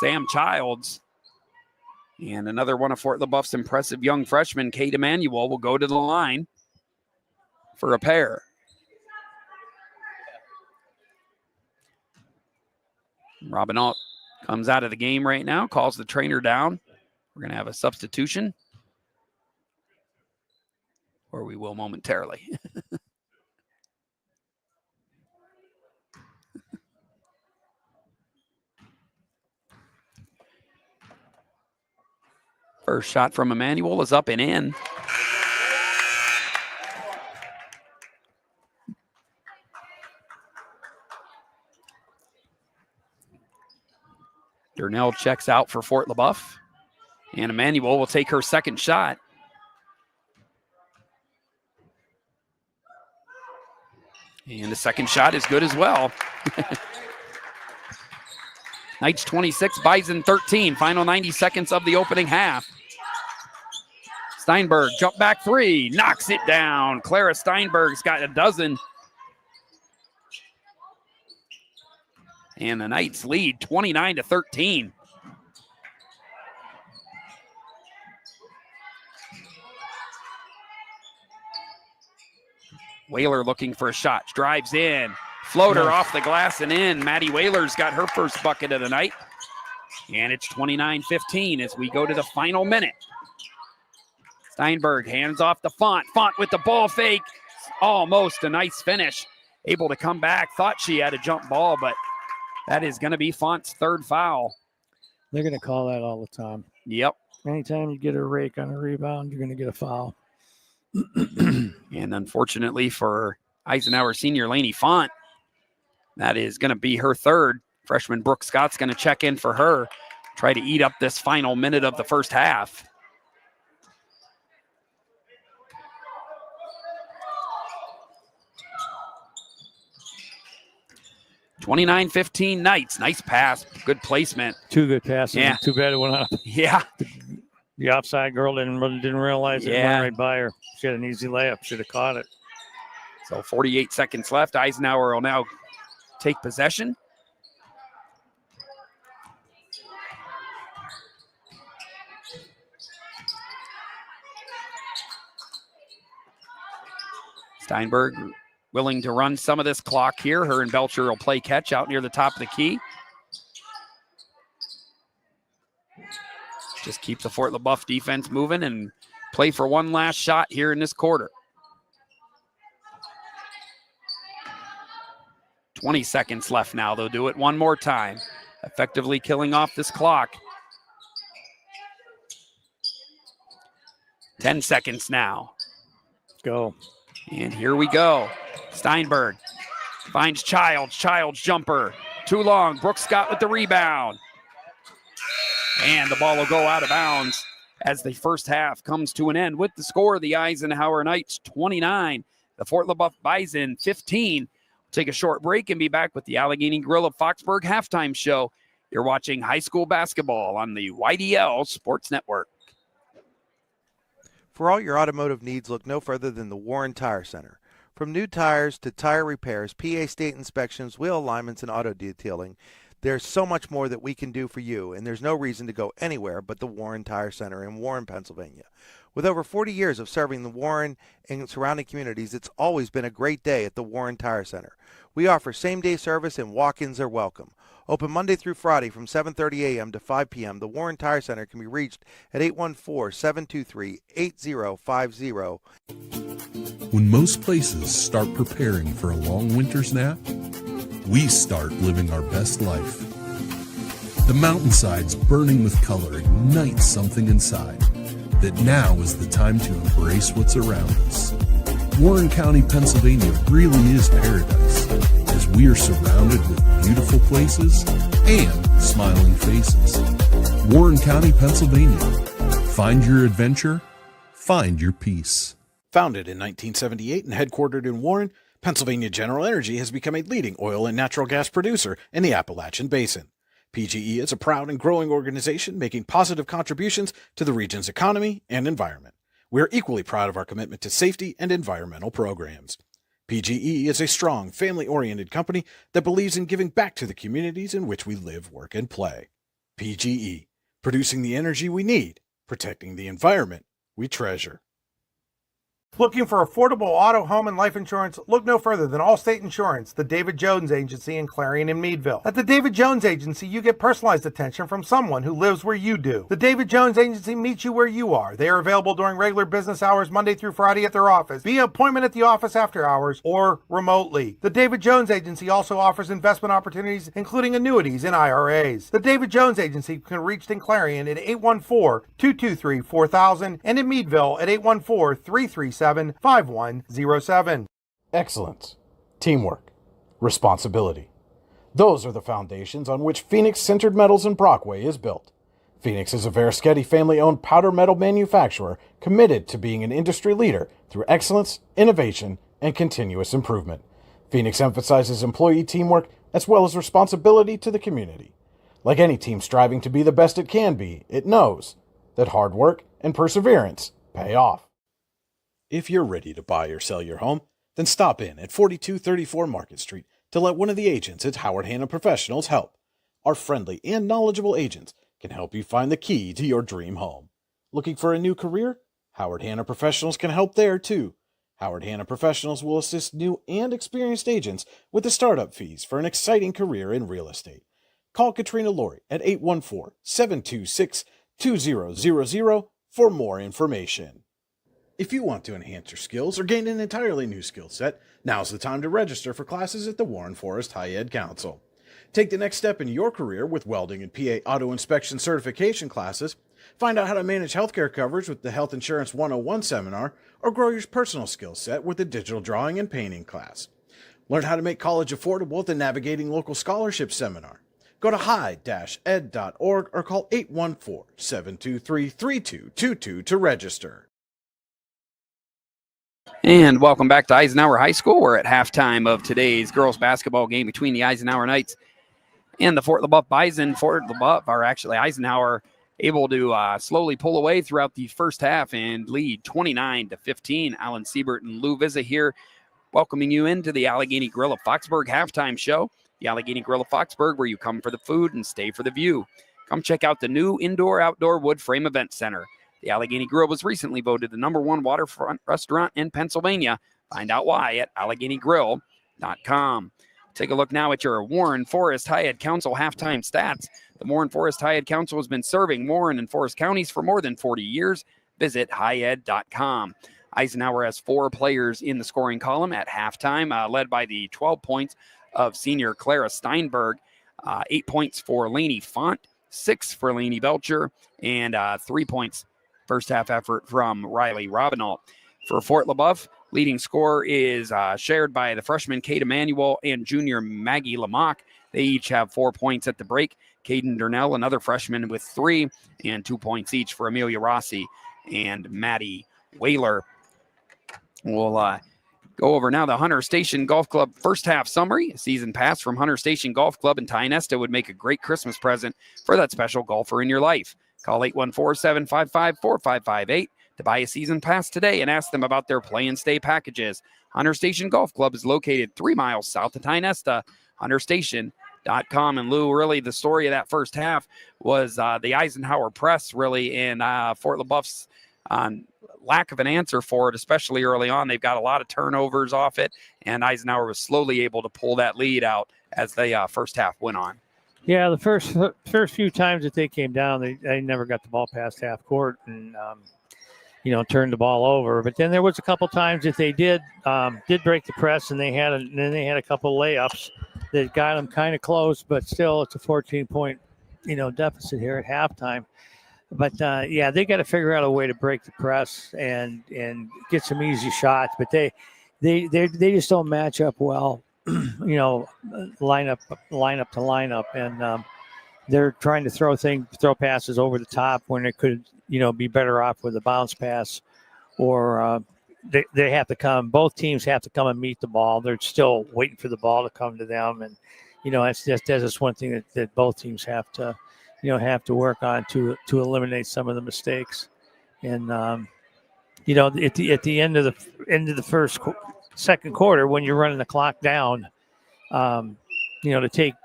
Sam Childs. And another one of Fort LeBoeuf's impressive young freshmen, Kate Emanuel, will go to the line for a pair. Robinault comes out of the game right now, calls the trainer down. We're going to have a substitution. Or we will momentarily. First shot from Emanuel is up and in. Durnell checks out for Fort LeBoeuf. And Emanuel will take her second shot. And the second shot is good as well. Knights 26, Bison 13. Final 90 seconds of the opening half. Steinberg, jump back 3, knocks it down. Clara Steinberg's got a dozen. And the Knights lead 29-13. Whaler looking for a shot, drives in, floater off the glass and in. Maddie Whaler's got her first bucket of the night. And it's 29-15 as we go to the final minute. Steinberg hands off to Font. Font with the ball fake. Almost a nice finish. Able to come back. Thought she had a jump ball, but that is going to be Font's third foul. They're going to call that all the time. Yep. Anytime you get a rake on a rebound, you're going to get a foul. And unfortunately for Eisenhower senior Lainey Font, that is going to be her third. Freshman Brooke Scott's going to check in for her, try to eat up this final minute of the first half. $29-15 Knights. Nice pass. Good placement. Two good passes. Yeah. Too bad it went up. Yeah. The offside girl didn't realize it Yeah. went right by her. She had an easy layup. Should have caught it. So 48 seconds left. Eisenhower will now take possession. Steinberg willing to run some of this clock here. Her and Belcher will play catch out near the top of the key. Just keep the Fort LeBoeuf defense moving and play for one last shot here in this quarter. 20 seconds left now. They'll do it one more time, effectively killing off this clock. 10 seconds now. Go. And here we go. Steinberg finds Childs. Childs jumper. Too long. Brooks Scott with the rebound. And the ball will go out of bounds as the first half comes to an end with the score. The Eisenhower Knights 29, the Fort LeBoeuf Bison 15. Take a short break and be back with the Allegheny Grill of Foxburg halftime show. You're watching high school basketball on the YDL Sports Network. For all your automotive needs, look no further than the Warren Tire Center. From new tires to tire repairs, PA state inspections, wheel alignments, and auto detailing, there's so much more that we can do for you, and there's no reason to go anywhere but the Warren Tire Center in Warren, Pennsylvania. With over 40 years of serving the Warren and surrounding communities, it's always been a great day at the Warren Tire Center. We offer same-day service and walk-ins are welcome. Open Monday through Friday from 7:30 a.m. to 5 p.m., the Warren Tire Center can be reached at 814-723-8050. When most places start preparing for a long winter's nap, we start living our best life. The mountainsides burning with color ignite something inside that now is the time to embrace what's around us. Warren County, Pennsylvania really is paradise, as we are surrounded with beautiful places and smiling faces. Warren County, Pennsylvania. Find your adventure, find your peace. Founded in 1978 and headquartered in Warren, Pennsylvania General Energy has become a leading oil and natural gas producer in the Appalachian Basin. PGE is a proud and growing organization making positive contributions to the region's economy and environment. We are equally proud of our commitment to safety and environmental programs. PGE is a strong, family-oriented company that believes in giving back to the communities in which we live, work, and play. PGE, producing the energy we need, protecting the environment we treasure. Looking for affordable auto, home, and life insurance? Look no further than Allstate Insurance, the David Jones Agency in Clarion and Meadville. At the David Jones Agency, you get personalized attention from someone who lives where you do. The David Jones Agency meets you where you are. They are available during regular business hours Monday through Friday at their office, via appointment at the office after hours, or remotely. The David Jones Agency also offers investment opportunities, including annuities and IRAs. The David Jones Agency can be reached in Clarion at 814-223-4000 and in Meadville at 814-337-5107. Excellence, teamwork, responsibility. Those are the foundations on which Phoenix Sintered Metals in Brockway is built. Phoenix is a Verischetti family-owned powder metal manufacturer committed to being an industry leader through excellence, innovation, and continuous improvement. Phoenix emphasizes employee teamwork as well as responsibility to the community. Like any team striving to be the best it can be, it knows that hard work and perseverance pay off. If you're ready to buy or sell your home, then stop in at 4234 Market Street to let one of the agents at Howard Hanna Professionals help. Our friendly and knowledgeable agents can help you find the key to your dream home. Looking for a new career? Howard Hanna Professionals can help there too. Howard Hanna Professionals will assist new and experienced agents with the startup fees for an exciting career in real estate. Call Katrina Laurie at 814-726-2000 for more information. If you want to enhance your skills or gain an entirely new skill set, now's the time to register for classes at the Warren Forest High Ed Council. Take the next step in your career with welding and PA auto inspection certification classes, find out how to manage healthcare coverage with the Health Insurance 101 seminar, or grow your personal skill set with the digital drawing and painting class. Learn how to make college affordable with the Navigating Local Scholarship seminar. Go to high-ed.org or call 814-723-3222 to register. And welcome back to Eisenhower High School. We're at halftime of today's girls basketball game between the Eisenhower Knights and the Fort LeBoeuf Bison. Fort LeBoeuf, or actually Eisenhower, able to slowly pull away throughout the first half and lead 29-15. Alan Siebert and Lou Vizza here, welcoming you into the Allegheny Grill of Foxburg halftime show. The Allegheny Grill of Foxburg, where you come for the food and stay for the view. Come check out the new indoor-outdoor wood frame event center. The Allegheny Grill was recently voted the #1 waterfront restaurant in Pennsylvania. Find out why at AlleghenyGrill.com. Take a look now at your Warren Forest High Ed Council halftime stats. The Warren Forest High Ed Council has been serving Warren and Forest counties for more than 40 years. Visit highed.com. Eisenhower has 4 players in the scoring column at halftime, led by the 12 points of senior Clara Steinberg, 8 points for Lainey Font, 6 for Lainey Belcher, and 3 points first half effort from Riley Robinall. For Fort LeBoeuf, leading score is shared by the freshman Kate Emanuel and junior Maggie Lamock. They each have 4 points at the break. Caden Durnell, another freshman, with 3, and 2 points each for Amelia Rossi and Maddie Whaler. We'll go over now the Hunter Station Golf Club first half summary. A season pass from Hunter Station Golf Club in Tionesta would make a great Christmas present for that special golfer in your life. Call 814-755-4558 to buy a season pass today and ask them about their play and stay packages. Hunter Station Golf Club is located 3 miles south of Tionesta. HunterStation.com. And Lou, really the story of that first half was the Eisenhower press, really, and Fort LeBoeuf's lack of an answer for it, especially early on. They've got a lot of turnovers off it, and Eisenhower was slowly able to pull that lead out as the first half went on. Yeah, the first few times that they came down, they never got the ball past half court and turned the ball over. But then there was a couple times that they did break the press, and they had a couple layups that got them kind of close. But still, it's a 14-point deficit here at halftime. But they got to figure out a way to break the press and get some easy shots. But they just don't match up well. Lineup to lineup, and they're trying to throw passes over the top when it could be better off with a bounce pass, or they have to come. Both teams have to come and meet the ball. They're still waiting for the ball to come to them, and that's just one thing that both teams have to work on to eliminate some of the mistakes. And at the end of the second quarter, when you're running the clock down, to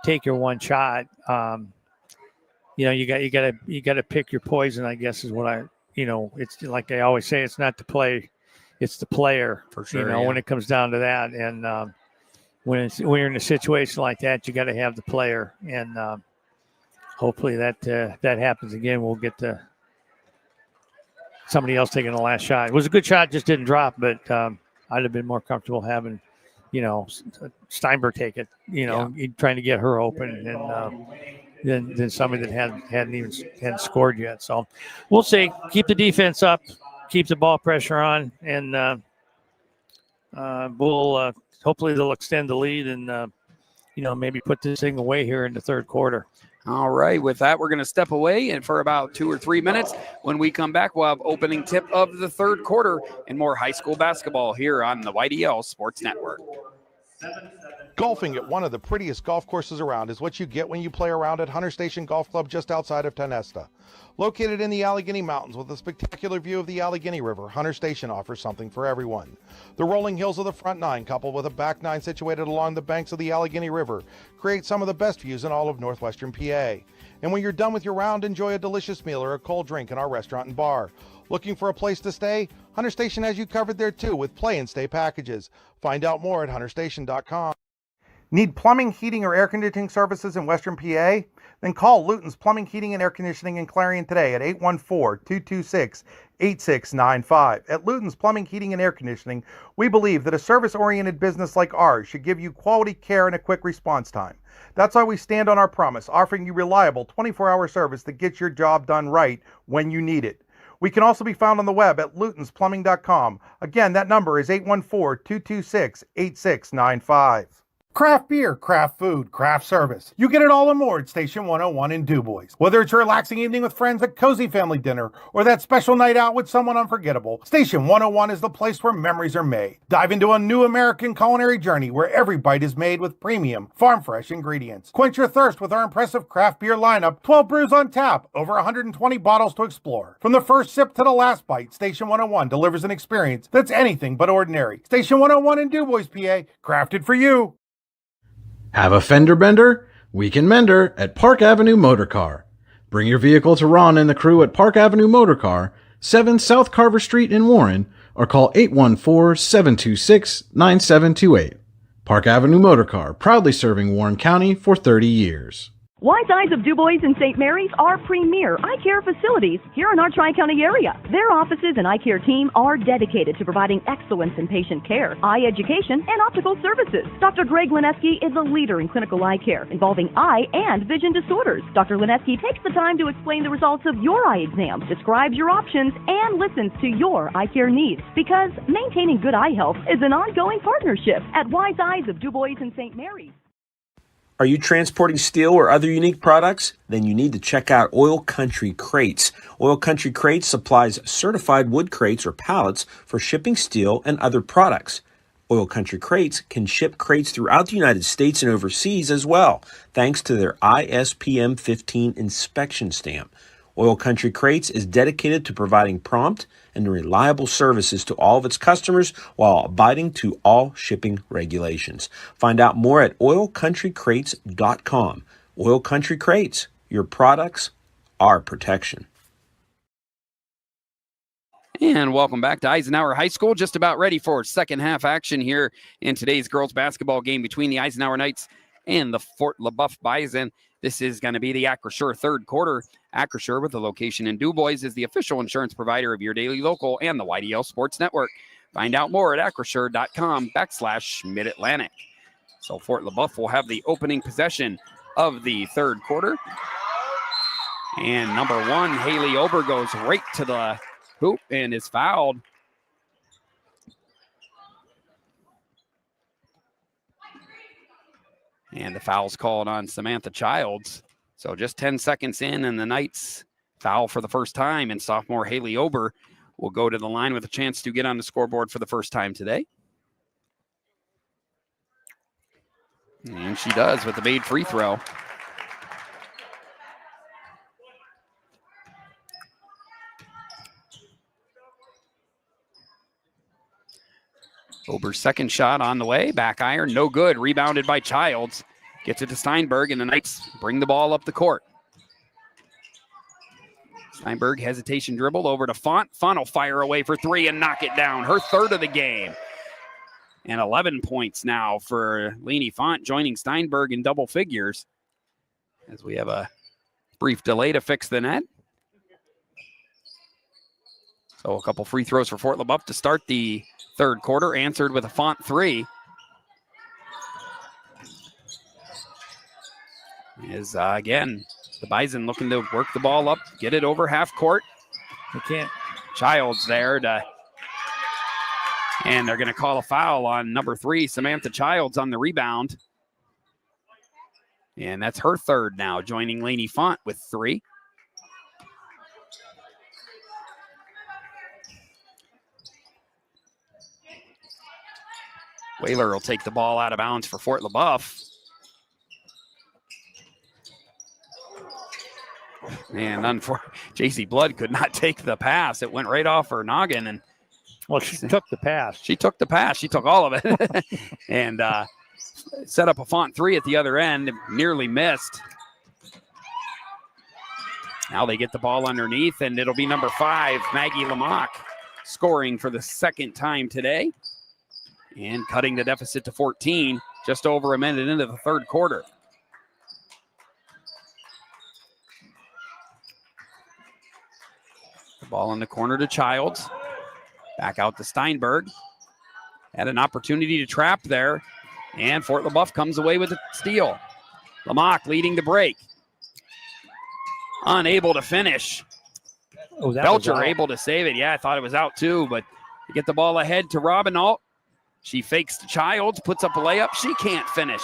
take your one shot, you got to pick your poison, I guess, is what it's like I always say, it's not the play, it's the player. For sure, when it comes down to that. And when you're in a situation like that, you got to have the player. And hopefully that happens again. We'll get to somebody else taking the last shot. It was a good shot, just didn't drop, but I'd have been more comfortable having, Steinberg take it, trying to get her open, and than somebody that hadn't scored yet. So we'll see. Keep the defense up, keep the ball pressure on, and we'll hopefully they'll extend the lead and maybe put this thing away here in the third quarter. All right, with that, we're going to step away and for about 2 or 3 minutes. When we come back, we'll have opening tip of the third quarter and more high school basketball here on the YDL Sports Network. Golfing at one of the prettiest golf courses around is what you get when you play around at Hunter Station Golf Club just outside of Tionesta. Located in the Allegheny Mountains with a spectacular view of the Allegheny River, Hunter Station offers something for everyone. The rolling hills of the front nine, coupled with a back nine situated along the banks of the Allegheny River, create some of the best views in all of northwestern PA. And when you're done with your round, enjoy a delicious meal or a cold drink in our restaurant and bar. Looking for a place to stay? Hunter Station has you covered there too with play and stay packages. Find out more at hunterstation.com. Need plumbing, heating, or air conditioning services in Western PA? Then call Luton's Plumbing, Heating, and Air Conditioning in Clarion today at 814-226-8695. At Luton's Plumbing, Heating, and Air Conditioning, we believe that a service-oriented business like ours should give you quality care and a quick response time. That's why we stand on our promise, offering you reliable 24-hour service that gets your job done right when you need it. We can also be found on the web at lutonsplumbing.com. Again, that number is 814-226-8695. Craft beer, craft food, craft service. You get it all and more at Station 101 in DuBois. Whether it's a relaxing evening with friends at Cozy Family Dinner or that special night out with someone unforgettable, Station 101 is the place where memories are made. Dive into a new American culinary journey where every bite is made with premium, farm-fresh ingredients. Quench your thirst with our impressive craft beer lineup, 12 brews on tap, over 120 bottles to explore. From the first sip to the last bite, Station 101 delivers an experience that's anything but ordinary. Station 101 in DuBois, PA, crafted for you. Have a fender bender? We can mender at Park Avenue Motor Car. Bring your vehicle to Ron and the crew at Park Avenue Motor Car, 7 South Carver Street in Warren, or call 814-726-9728. Park Avenue Motor Car, proudly serving Warren County for 30 years. Wise Eyes of DuBois and St. Mary's are premier eye care facilities here in our Tri-County area. Their offices and eye care team are dedicated to providing excellence in patient care, eye education, and optical services. Dr. Greg Lineski is a leader in clinical eye care involving eye and vision disorders. Dr. Lineski takes the time to explain the results of your eye exam, describes your options, and listens to your eye care needs, because maintaining good eye health is an ongoing partnership at Wise Eyes of DuBois and St. Mary's. Are you transporting steel or other unique products? Then you need to check out Oil Country Crates. Oil Country Crates supplies certified wood crates or pallets for shipping steel and other products. Oil Country Crates can ship crates throughout the United States and overseas as well, thanks to their ISPM 15 inspection stamp. Oil Country Crates is dedicated to providing prompt and reliable services to all of its customers while abiding to all shipping regulations. Find out more at oilcountrycrates.com. Oil Country Crates, your products, our protection. And welcome back to Eisenhower High School. Just about ready for second half action here in today's girls basketball game between the Eisenhower Knights and the Fort LeBoeuf Bison. This is going to be the Acrisure third quarter. Acrisure, with a location in DuBois, is the official insurance provider of your daily local and the YDL Sports Network. Find out more at acrisure.com/Mid-Atlantic. So Fort LeBoeuf will have the opening possession of the third quarter. And number one, Haley Ober, goes right to the hoop and is fouled. And the foul's called on Samantha Childs. So just 10 seconds in, and the Knights foul for the first time, and sophomore Haley Ober will go to the line with a chance to get on the scoreboard for the first time today. And she does with the made free throw. Ober's second shot on the way. Back iron, no good. Rebounded by Childs. Gets it to Steinberg, and the Knights bring the ball up the court. Steinberg, hesitation dribble over to Font. Font will fire away for three and knock it down. Her third of the game. And 11 points now for Lainey Font, joining Steinberg in double figures. As we have a brief delay to fix the net. So a couple free throws for Fort LeBoeuf to start the third quarter, answered with a Font three. Is again, the Bison looking to work the ball up, get it over half court. They can't. Childs there to, and they're going to call a foul on number three, Samantha Childs, on the rebound. And that's her third now, joining Lainey Font with three. Whaler will take the ball out of bounds for Fort LeBoeuf. And J.C. Blood could not take the pass. It went right off her noggin. And well, she took the pass. She took the pass. She took all of it. And set up a Font three at the other end. Nearly missed. Now they get the ball underneath, and it'll be number 5, Maggie Lamock, scoring for the second time today. And cutting the deficit to 14, just over a minute into the third quarter. The ball in the corner to Childs. Back out to Steinberg. Had an opportunity to trap there. And Fort LeBoeuf comes away with a steal. Lamock leading the break. Unable to finish. Belcher able to save it. Yeah, I thought it was out too, but to get the ball ahead to Robin Alt. She fakes to Childs, puts up a layup. She can't finish.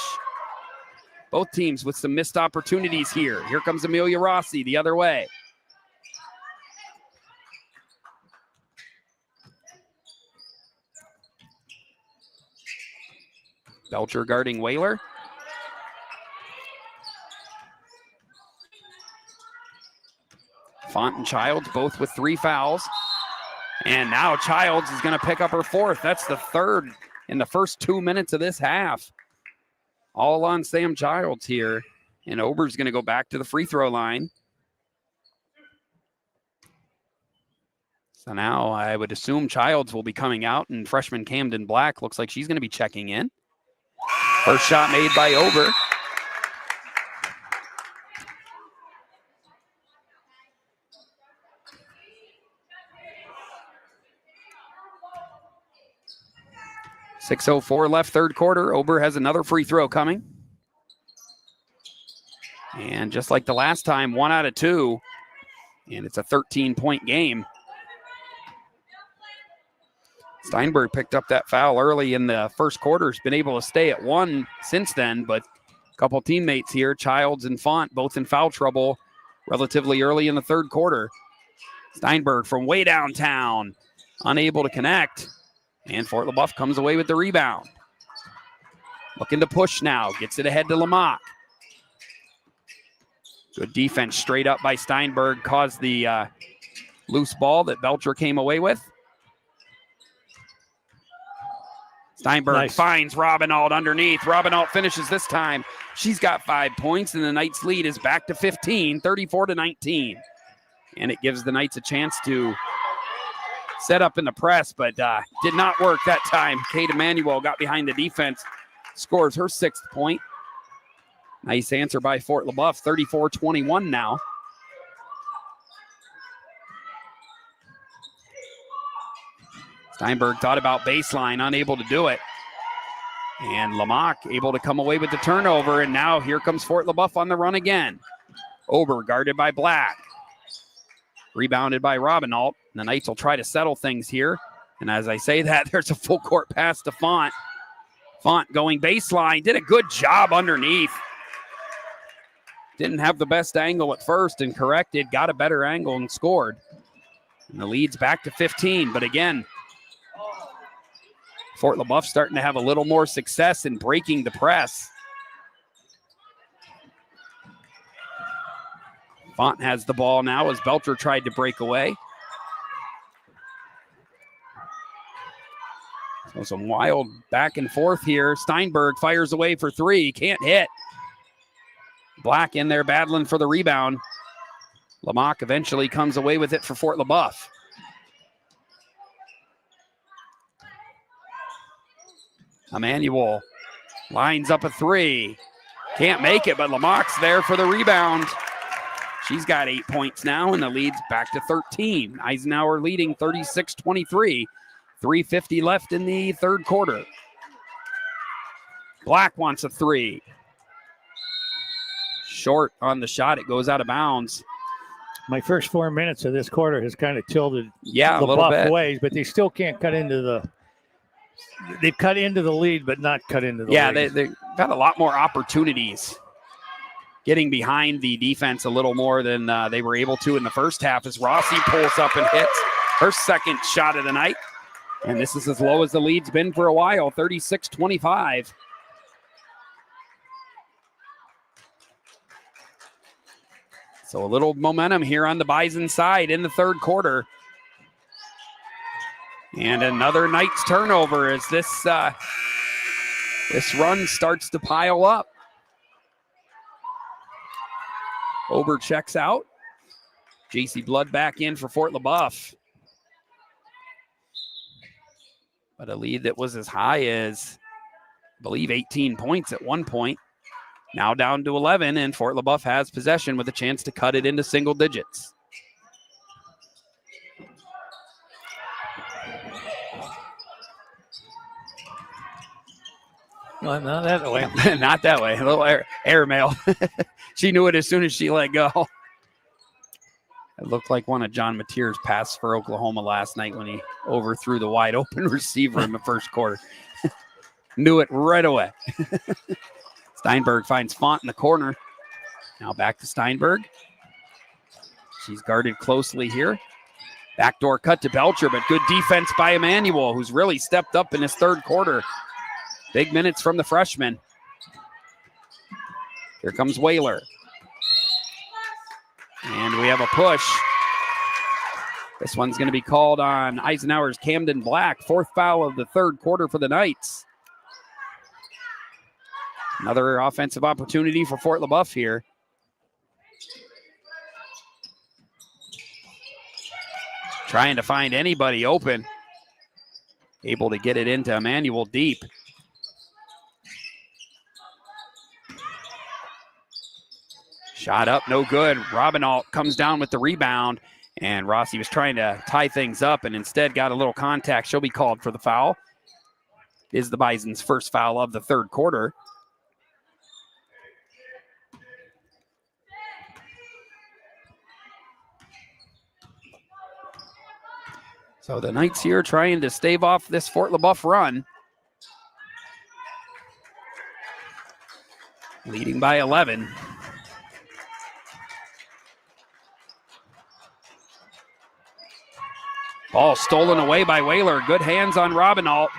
Both teams with some missed opportunities here. Here comes Amelia Rossi the other way. Belcher guarding Whaler. Font and Childs both with 3 fouls. And now Childs is going to pick up her 4th. That's the 3rd in the first 2 minutes of this half. All on Sam Childs here. And Ober's going to go back to the free throw line. So now I would assume Childs will be coming out, and freshman Camden Black looks like she's going to be checking in. First shot made by Ober. .604 left, third quarter. Ober has another free throw coming. And just like the last time, 1 out of 2. And it's a 13-point game. Steinberg picked up that foul early in the first quarter. Has been able to stay at 1 since then, but a couple teammates here, Childs and Font, both in foul trouble relatively early in the third quarter. Steinberg from way downtown, unable to connect. And Fort LeBoeuf comes away with the rebound. Looking to push now. Gets it ahead to Lamaque. Good defense straight up by Steinberg. Caused the loose ball that Belcher came away with. Steinberg finds Robinault underneath. Robinault finishes this time. She's got 5 points, and the Knights' lead is back to 15, 34-19. And it gives the Knights a chance to set up in the press, but did not work that time. Kate Emanuel got behind the defense, scores her 6th point. Nice answer by Fort LeBoeuf, 34-21 now. Steinberg thought about baseline, unable to do it. And Lamaque able to come away with the turnover, and now here comes Fort LeBoeuf on the run again. Ober guarded by Black. Rebounded by Robinault. The Knights will try to settle things here. And as I say that, there's a full court pass to Font. Font going baseline, did a good job underneath. Didn't have the best angle at first and corrected, got a better angle and scored. And the lead's back to 15, but again, Fort LeBoeuf starting to have a little more success in breaking the press. Font has the ball now as Belcher tried to break away. So some wild back and forth here. Steinberg fires away for 3, can't hit. Black in there battling for the rebound. Lamaque eventually comes away with it for Fort LeBoeuf. Emanuel lines up a 3. Can't make it, but Lamaque's there for the rebound. She's got 8 points now, and the lead's back to 13. Eisenhower leading 36-23. 3:50 left in the third quarter. Black wants a 3. Short on the shot. It goes out of bounds. My first 4 minutes of this quarter has kind of tilted a little bit ways, but they still can't cut into the – they've cut into the lead, but not cut into the lead. Yeah, they've got a lot more opportunities. Getting behind the defense a little more than they were able to in the first half as Rossi pulls up and hits her second shot of the night. And this is as low as the lead's been for a while, 36-25. So a little momentum here on the Bison side in the third quarter. And another Knights turnover as this run starts to pile up. Ober checks out. JC Blood back in for Fort LeBoeuf. But a lead that was as high as, I believe, 18 points at one point. Now down to 11, and Fort LeBoeuf has possession with a chance to cut it into single digits. Well, not that way. Not that way. A little airmail. She knew it as soon as she let go. It looked like one of John Mateer's passes for Oklahoma last night when he overthrew the wide open receiver in the first quarter. Knew it right away. Steinberg finds Font in the corner. Now back to Steinberg. She's guarded closely here. Backdoor cut to Belcher, but good defense by Emmanuel, who's really stepped up in his third quarter. Big minutes from the freshman. Here comes Whaler. And we have a push. This one's going to be called on Eisenhower's Camden Black. Fourth foul of the third quarter for the Knights. Another offensive opportunity for Fort LeBoeuf here. Trying to find anybody open. Able to get it into Emmanuel deep. Shot up, no good. Robinalt comes down with the rebound, and Rossi was trying to tie things up and instead got a little contact. She'll be called for the foul. Is the Bison's first foul of the third quarter. So the Knights here trying to stave off this Fort LeBoeuf run. Leading by 11. Ball stolen away by Whaler. Good hands on Robinalt.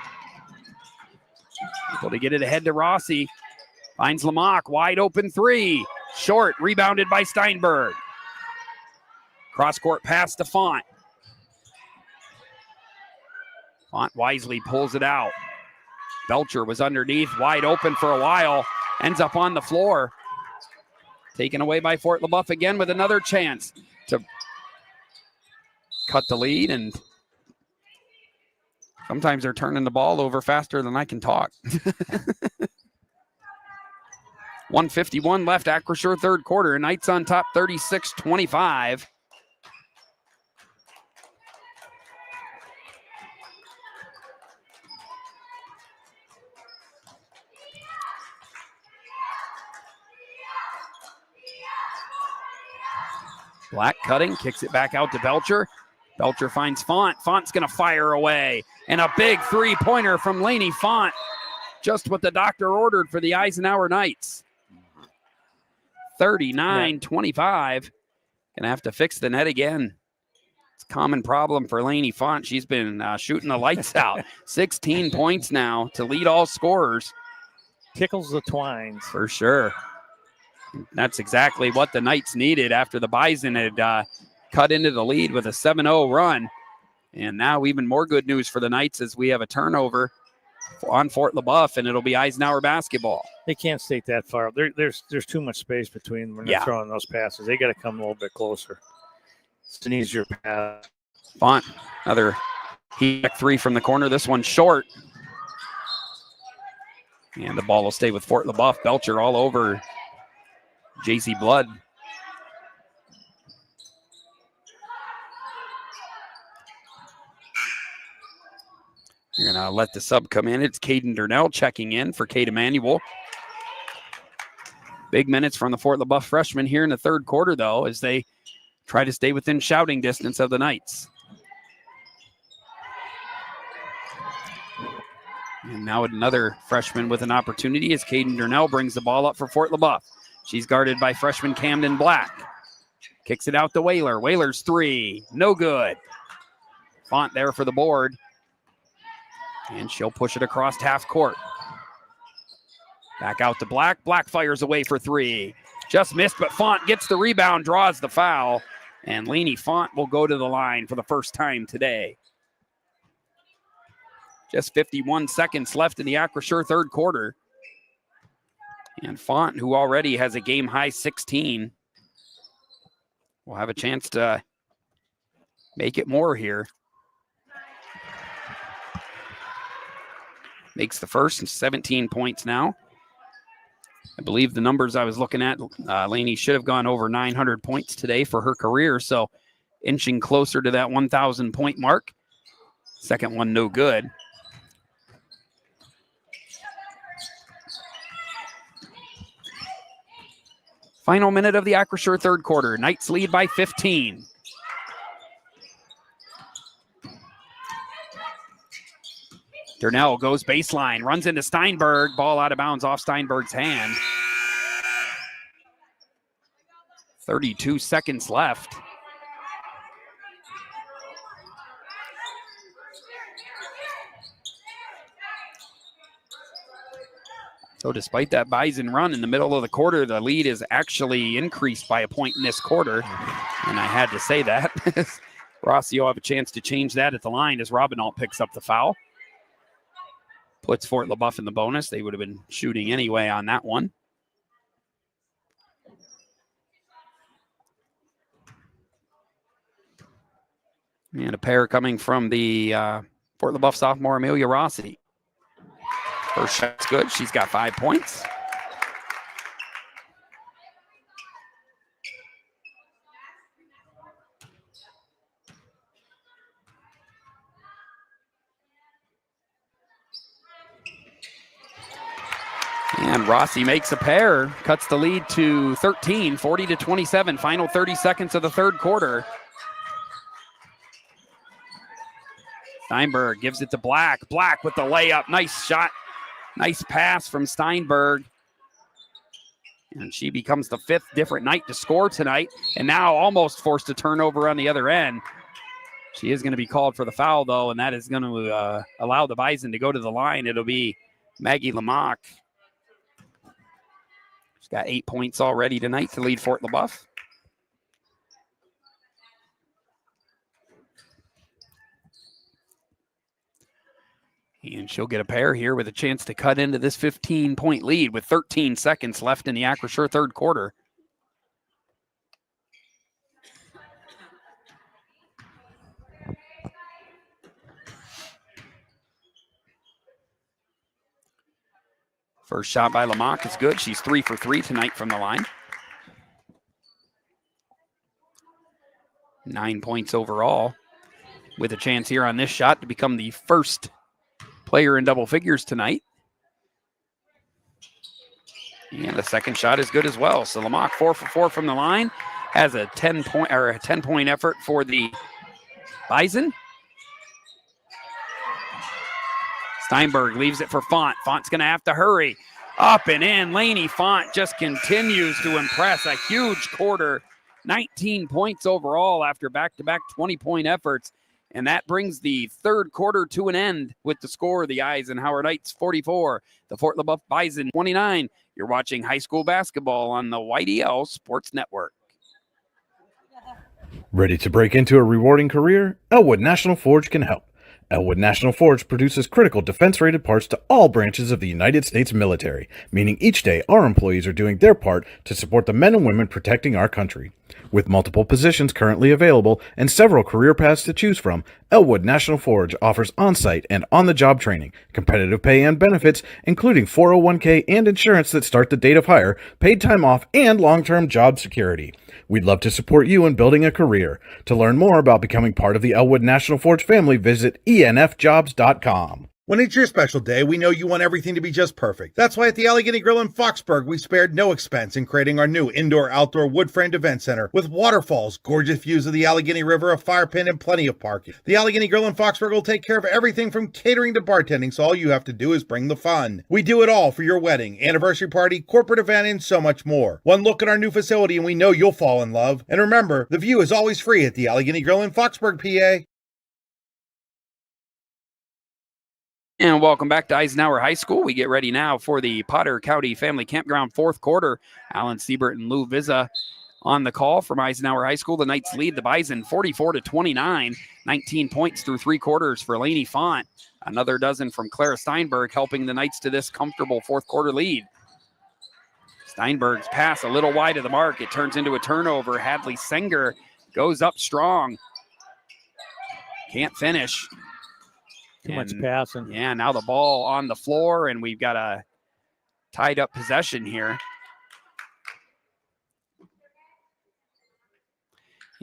Able to get it ahead to Rossi. Finds Lamock. Wide open three. Short. Rebounded by Steinberg. Cross-court pass to Font. Font wisely pulls it out. Belcher was underneath. Wide open for a while. Ends up on the floor. Taken away by Fort LeBoeuf again with another chance to cut the lead, and sometimes they're turning the ball over faster than I can talk. 1:51 left, Acrisure third quarter. Knights on top 36-25. Black cutting, kicks it back out to Belcher. Belcher finds Font. Font's going to fire away. And a big three-pointer from Laney Font. Just what the doctor ordered for the Eisenhower Knights. 39-25. Going to have to fix the net again. It's a common problem for Laney Font. She's been shooting the lights out. 16 points now to lead all scorers. Tickles the twines. For sure. That's exactly what the Knights needed after the Bison had cut into the lead with a 7-0 run. And now even more good news for the Knights as we have a turnover on Fort LeBoeuf, and it'll be Eisenhower basketball. They can't stake that far. There's too much space between them when they're throwing those passes. They got to come a little bit closer. It's an easier pass. Font, another heat three from the corner. This one short. And the ball will stay with Fort LeBoeuf. Belcher all over JC Blood. You're going to let the sub come in. It's Caden Durnell checking in for Kate Emanuel. Big minutes from the Fort LeBoeuf freshman here in the third quarter, though, as they try to stay within shouting distance of the Knights. And now another freshman with an opportunity as Caden Durnell brings the ball up for Fort LeBoeuf. She's guarded by freshman Camden Black. Kicks it out to Whaler. Whaler's three. No good. Font there for the board. And she'll push it across half court. Back out to Black. Black fires away for three. Just missed, but Font gets the rebound, draws the foul. And Laney Font will go to the line for the first time today. Just 51 seconds left in the Acrisure third quarter. And Font, who already has a game-high 16, will have a chance to make it more here. Makes the first, 17 points now. I believe the numbers I was looking at, Laney should have gone over 900 points today for her career, so inching closer to that 1,000-point mark. Second one, no good. Final minute of the Acrisure third quarter. Knights lead by 15. Durnell goes baseline, runs into Steinberg, ball out of bounds off Steinberg's hand. 32 seconds left. So despite that Bison run in the middle of the quarter, the lead is actually increased by a point in this quarter. And I had to say that. Rossi will have a chance to change that at the line as Robinalt picks up the foul. Puts Fort LeBoeuf in the bonus. They would have been shooting anyway on that one. And a pair coming from the Fort LeBoeuf sophomore, Amelia Rossi. First shot's good. She's got 5 points. And Rossi makes a pair, cuts the lead to 13, 40-27, final 30 seconds of the third quarter. Steinberg gives it to Black. Black with the layup. Nice shot. Nice pass from Steinberg. And she becomes the 5th different night to score tonight. And now almost forced a turnover on the other end. She is going to be called for the foul, though, and that is going to allow the Bison to go to the line. It'll be Maggie Lamock. She's got 8 points already tonight to lead Fort LeBoeuf. And she'll get a pair here with a chance to cut into this 15-point lead with 13 seconds left in the Acrisure third quarter. First shot by Lamock is good. She's 3 for 3 tonight from the line. 9 points overall, with a chance here on this shot to become the first player in double figures tonight. And the second shot is good as well. So Lamock 4 for 4 from the line, has a 10-point effort for the Bison. Steinberg leaves it for Font. Font's going to have to hurry. Up and in. Laney Font just continues to impress. A huge quarter. 19 points overall after back-to-back 20-point efforts. And that brings the third quarter to an end with the score. The Eisenhower Knights 44, the Fort LeBoeuf Bison 29. You're watching high school basketball on the YDL Sports Network. Ready to break into a rewarding career? Elwood National Forge can help. Elwood National Forge produces critical defense-rated parts to all branches of the United States military, meaning each day our employees are doing their part to support the men and women protecting our country. With multiple positions currently available and several career paths to choose from, Elwood National Forge offers on-site and on-the-job training, competitive pay and benefits, including 401k and insurance that start the date of hire, paid time off, and long-term job security. We'd love to support you in building a career. To learn more about becoming part of the Elwood National Forge family, visit enfjobs.com. When it's your special day, we know you want everything to be just perfect. That's why at the Allegheny Grill in Foxburg, we spared no expense in creating our new indoor-outdoor wood-framed event center with waterfalls, gorgeous views of the Allegheny River, a fire pit, and plenty of parking. The Allegheny Grill in Foxburg will take care of everything from catering to bartending, so all you have to do is bring the fun. We do it all for your wedding, anniversary party, corporate event, and so much more. One look at our new facility and we know you'll fall in love. And remember, the view is always free at the Allegheny Grill in Foxburg, PA. And welcome back to Eisenhower High School. We get ready now for the Potter County Family Campground fourth quarter. Alan Siebert and Lou Vizza on the call from Eisenhower High School. The Knights lead the Bison 44-29, 19 points through 3 quarters for Laney Font. Another dozen from Clara Steinberg helping the Knights to this comfortable fourth quarter lead. Steinberg's pass a little wide of the mark. It turns into a turnover. Hadley Senger goes up strong. Can't finish. Too much passing. Yeah, now the ball on the floor, and we've got a tied up possession here.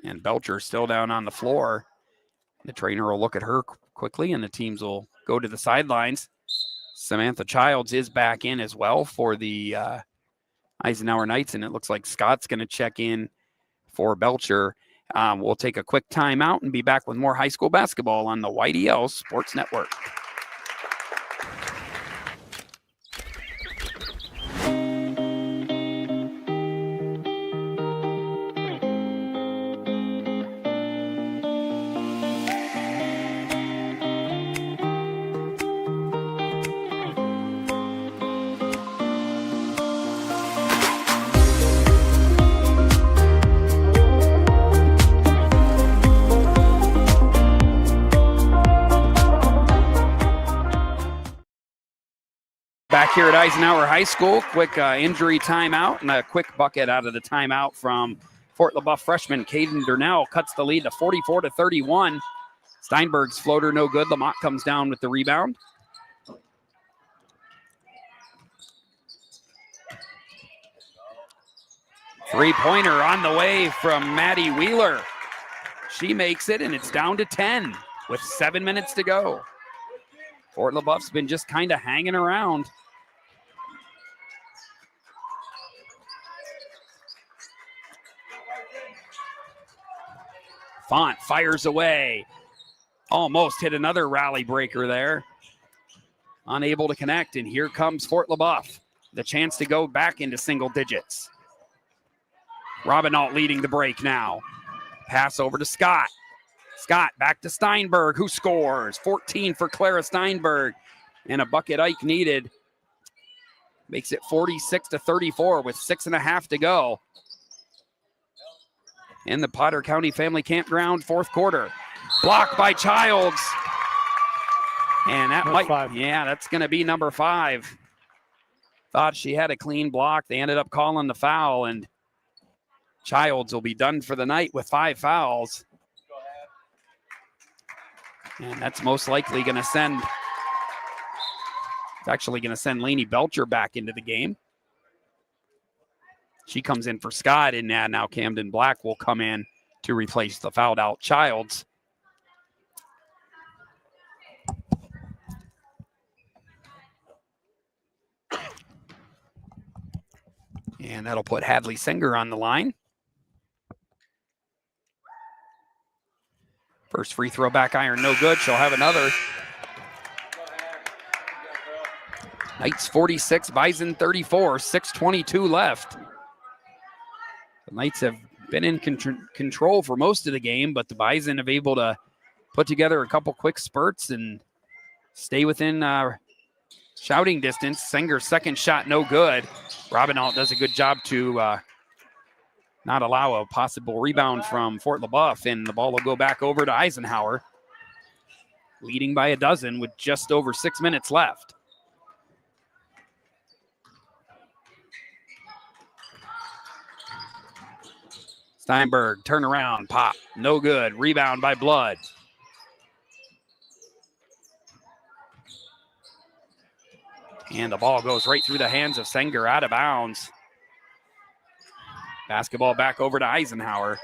And Belcher still down on the floor. The trainer will look at her quickly, and the teams will go to the sidelines. Samantha Childs is back in as well for the Eisenhower Knights, and it looks like Scott's going to check in for Belcher. We'll take a quick timeout and be back with more high school basketball on the YDL Sports Network. back here at Eisenhower High School. Quick injury timeout and a quick bucket out of the timeout from Fort LeBoeuf freshman Caden Durnell cuts the lead to 44-31. Steinberg's floater no good. Lamont comes down with the rebound. Three-pointer on the way from Maddie Wheeler. She makes it, and it's down to 10 with 7 minutes to go. Fort LeBoeuf's been just kind of hanging around. Font fires away. Almost hit another rally breaker there. Unable to connect, and here comes Fort LeBoeuf. The chance to go back into single digits. Robinault leading the break now. Pass over to Scott. Scott back to Steinberg, who scores. 14 for Clara Steinberg. And a bucket Ike needed. Makes it 46-34 with 6.5 to go. In the Potter County Family Campground, fourth quarter. Blocked by Childs. And that that's going to be number 5. Thought she had a clean block. They ended up calling the foul, and Childs will be done for the night with 5 fouls. And that's most likely going to send, it's actually going to send Lainey Belcher back into the game. She comes in for Scott, and now Camden Black will come in to replace the fouled out Childs. And that'll put Hadley Singer on the line. First free throw back iron, no good. She'll have another. Knights 46, Bison 34, 6:22 left. The Knights have been in control for most of the game, but the Bison have able to put together a couple quick spurts and stay within shouting distance. Singer's second shot, no good. Robinault does a good job to not allow a possible rebound from Fort LeBoeuf, and the ball will go back over to Eisenhower, leading by a dozen with just over 6 minutes left. Steinberg, turnaround, pop, no good. Rebound by Blood. And the ball goes right through the hands of Sanger, out of bounds. Basketball back over to Eisenhower.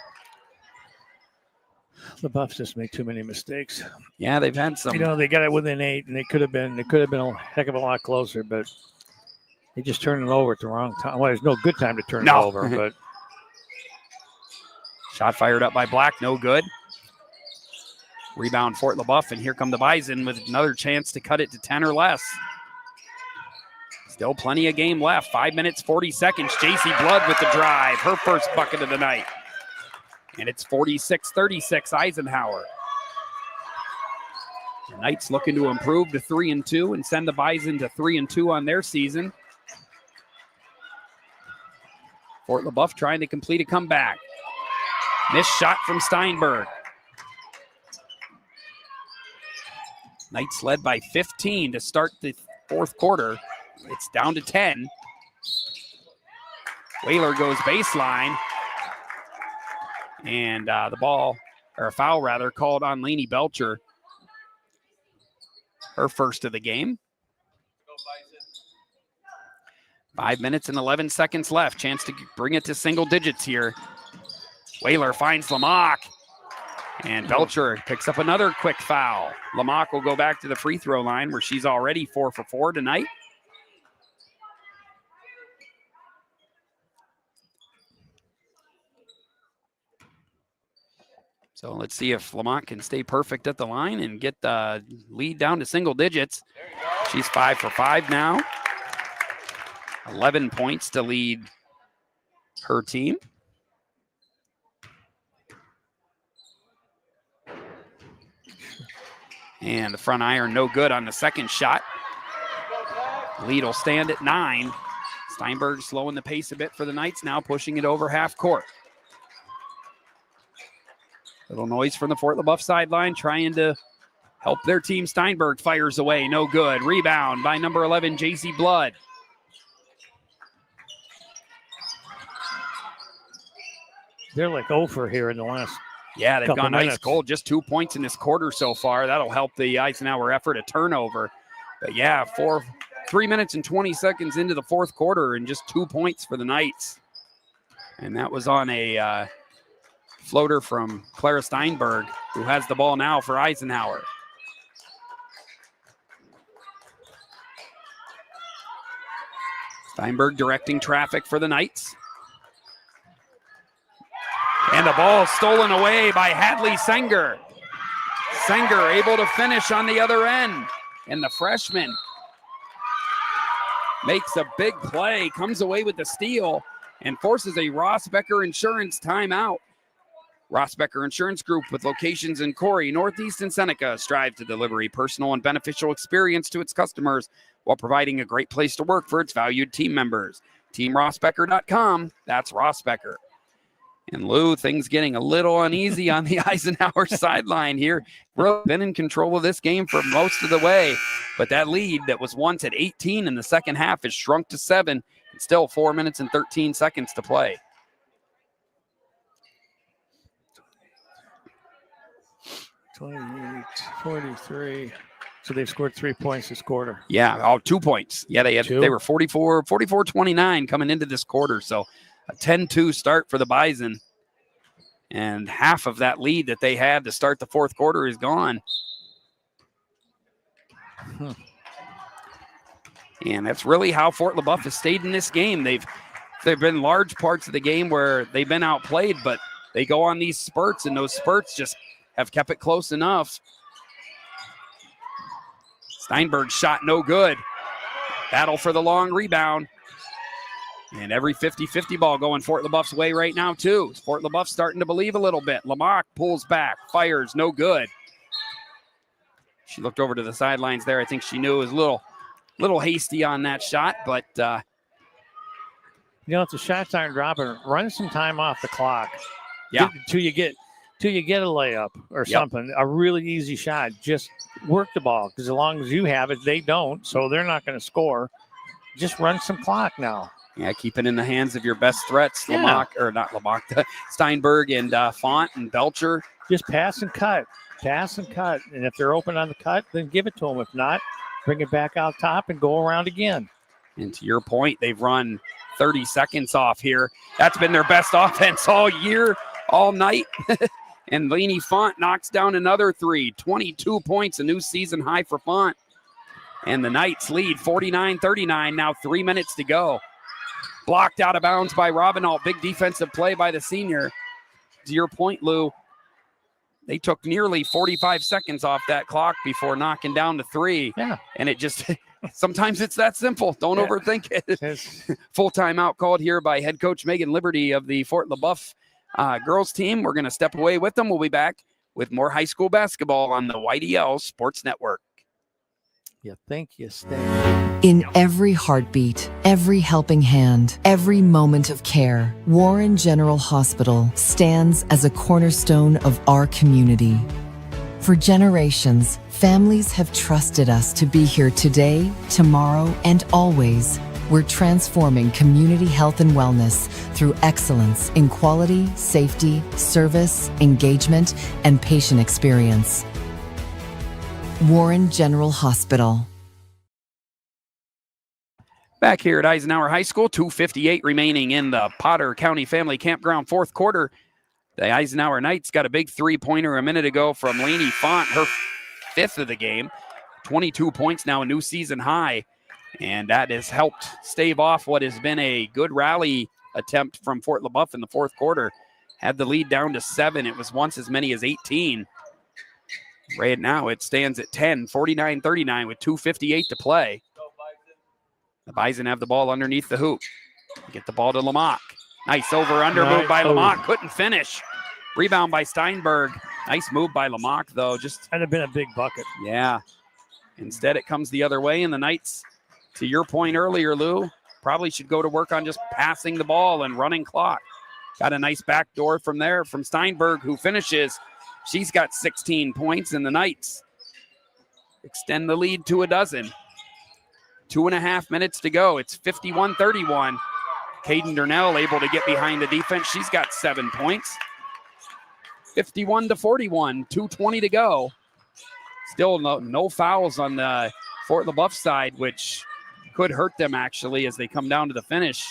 The Buffs just make too many mistakes. Yeah, they've had some. You know, they got it within 8, and they could have been a heck of a lot closer, but they just turned it over at the wrong time. Well, there's no good time to turn it over, but shot fired up by Black, no good. Rebound Fort LeBoeuf, and here come the Bison with another chance to cut it to 10 or less. Still plenty of game left. 5 minutes, 40 seconds. JC Blood with the drive. Her first bucket of the night. And it's 46-36 Eisenhower. The Knights looking to improve to 3-2 and send the Bison to 3-2 on their season. Fort LeBoeuf trying to complete a comeback. Missed shot from Steinberg. Knights led by 15 to start the fourth quarter. It's down to 10. Whaler goes baseline. And the ball, or a foul rather, called on Lainey Belcher. Her first of the game. 5 minutes and 11 seconds left. Chance to bring it to single digits here. Whaler finds Lamock. And Belcher picks up another quick foul. Lamock will go back to the free throw line where she's already 4 for 4 tonight. So let's see if Lamont can stay perfect at the line and get the lead down to single digits. She's 5 for 5 now. 11 points to lead her team. And the front iron no good on the second shot. Lead will stand at 9. Steinberg slowing the pace a bit for the Knights now, pushing it over half court. Little noise from the Fort LeBoeuf sideline, trying to help their team. Steinberg fires away, no good. Rebound by number 11, JC Blood. They're like over here in the last Yeah, they've gone minutes. ice cold. Just 2 points in this quarter so far. That'll help the Eisenhower effort, a turnover. But yeah, 3 minutes and 20 seconds into the fourth quarter and just 2 points for the Knights. And that was on a floater from Clara Steinberg, who has the ball now for Eisenhower. Steinberg directing traffic for the Knights. And the ball stolen away by Hadley Senger. Senger able to finish on the other end. And the freshman makes a big play, comes away with the steal, and forces a Ross Becker Insurance timeout. Ross Becker Insurance Group, with locations in Corey, Northeast, and Seneca, strive to deliver a personal and beneficial experience to its customers while providing a great place to work for its valued team members. TeamRossBecker.com, that's Ross Becker. And Lou, things getting a little uneasy on the Eisenhower sideline here. Really been in control of this game for most of the way, but that lead that was once at 18 in the second half has shrunk to 7. It's still 4 minutes and 13 seconds to play. 28, 43. So they've scored 3 points this quarter. Yeah, 2 points. Yeah, they were 44-29 coming into this quarter. So a 10-2 start for the Bison. And half of that lead that they had to start the fourth quarter is gone. And that's really how Fort LeBoeuf has stayed in this game. There've been large parts of the game where they've been outplayed, but they go on these spurts, and those spurts just have kept it close enough. Steinberg's shot no good. Battle for the long rebound. And every 50-50 ball going Fort LeBoeuf's way right now, too. Fort LeBoeuf starting to believe a little bit. Lamarck pulls back, fires, no good. She looked over to the sidelines there. I think she knew it was a little hasty on that shot, but if the shots aren't dropping, run some time off the clock. Yeah. Till you get a layup or something, a really easy shot. Just work the ball, because as long as you have it, they don't, so they're not going to score. Just run some clock now. Yeah, keep it in the hands of your best threats, Steinberg and Font and Belcher. Just pass and cut. And if they're open on the cut, then give it to them. If not, bring it back out top and go around again. And to your point, they've run 30 seconds off here. That's been their best offense all year, all night. And Lainey Font knocks down another 3. 22 points, a new season high for Font. And the Knights lead 49-39, now 3 minutes to go. Blocked out of bounds by Robinall. Big defensive play by the senior. To your point, Lou, they took nearly 45 seconds off that clock before knocking down the 3. Yeah. And it just, sometimes it's that simple. Don't overthink it. Full timeout called here by head coach Megan Liberty of the Fort LeBoeuf girls team. We're going to step away with them. We'll be back with more high school basketball on the YDL Sports Network. You think you stay. In every heartbeat, every helping hand, every moment of care, Warren General Hospital stands as a cornerstone of our community. For generations, families have trusted us to be here today, tomorrow, and always. We're transforming community health and wellness through excellence in quality, safety, service, engagement, and patient experience. Warren General Hospital. Back here at Eisenhower High School, 2:58 remaining in the Potter County Family Campground fourth quarter. The Eisenhower Knights got a big three-pointer a minute ago from Lainey Font, her 5th of the game. 22 points now, a new season high. And that has helped stave off what has been a good rally attempt from Fort LeBoeuf in the fourth quarter. Had the lead down to 7. It was once as many as 18. Right now it stands at 10, 49-39 with 2:58 to play. The Bison have the ball underneath the hoop. Get the ball to Lamock. Nice over-under move by Lamock. Couldn't finish. Rebound by Steinberg. Nice move by Lamock, though. Just that'd have been a big bucket. Yeah. Instead, it comes the other way, and the Knights, to your point earlier, Lou, probably should go to work on just passing the ball and running clock. Got a nice backdoor from there from Steinberg, who finishes. She's got 16 points, and the Knights extend the lead to a dozen. 2.5 minutes to go. It's 51-31. Caden Durnell able to get behind the defense. She's got 7 points. 51-41, 2:20 to go. Still no fouls on the Fort LeBoeuf side, which could hurt them actually as they come down to the finish.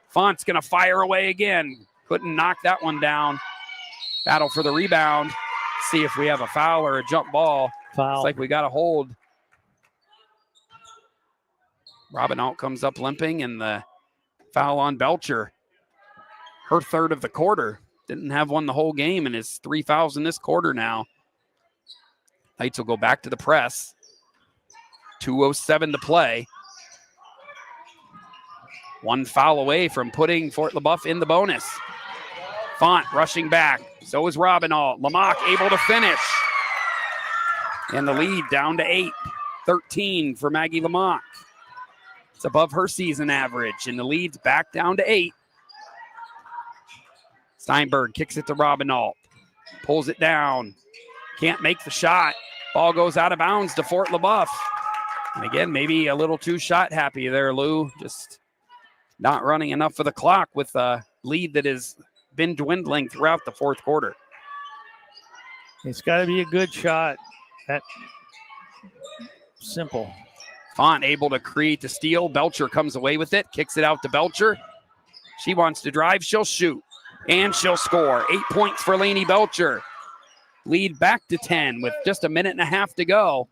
Font's going to fire away again. Couldn't knock that one down. Battle for the rebound. See if we have a foul or a jump ball. Foul. Looks like we got a hold. Robinalt comes up limping, and the foul on Belcher. Her third of the quarter. Didn't have one the whole game, and is 3 fouls in this quarter now. Knights will go back to the press. 2:07 to play. 1 foul away from putting Fort LeBoeuf in the bonus. Font rushing back. So is Robinall. Lamaque able to finish. And the lead down to 8. 13 for Maggie Lamaque. It's above her season average, and the lead's back down to 8. Steinberg kicks it to Robinall. Pulls it down. Can't make the shot. Ball goes out of bounds to Fort LeBoeuf. And again, maybe a little too shot happy there, Lou. Just not running enough for the clock with a lead that has been dwindling throughout the fourth quarter. It's got to be a good shot. That simple. Font able to create the steal. Belcher comes away with it, kicks it out to Belcher. She wants to drive. She'll shoot, and she'll score. 8 points for Lainey Belcher. Lead back to 10 with just a minute and a half to go.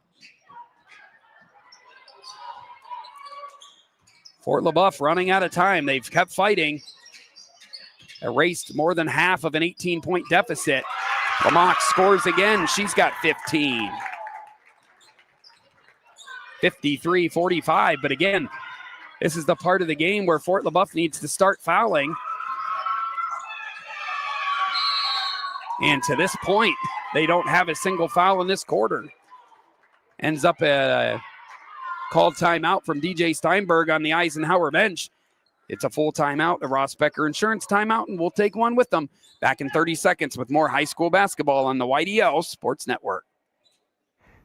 Fort LeBoeuf running out of time. They've kept fighting. Erased more than half of an 18-point deficit. Lamaque scores again. She's got 15. 53-45. But again, this is the part of the game where Fort LeBoeuf needs to start fouling. And to this point, they don't have a single foul in this quarter. Ends up a called timeout from DJ Steinberg on the Eisenhower bench. It's a full timeout, a Ross Becker Insurance timeout, and we'll take one with them. Back in 30 seconds with more high school basketball on the YDL Sports Network.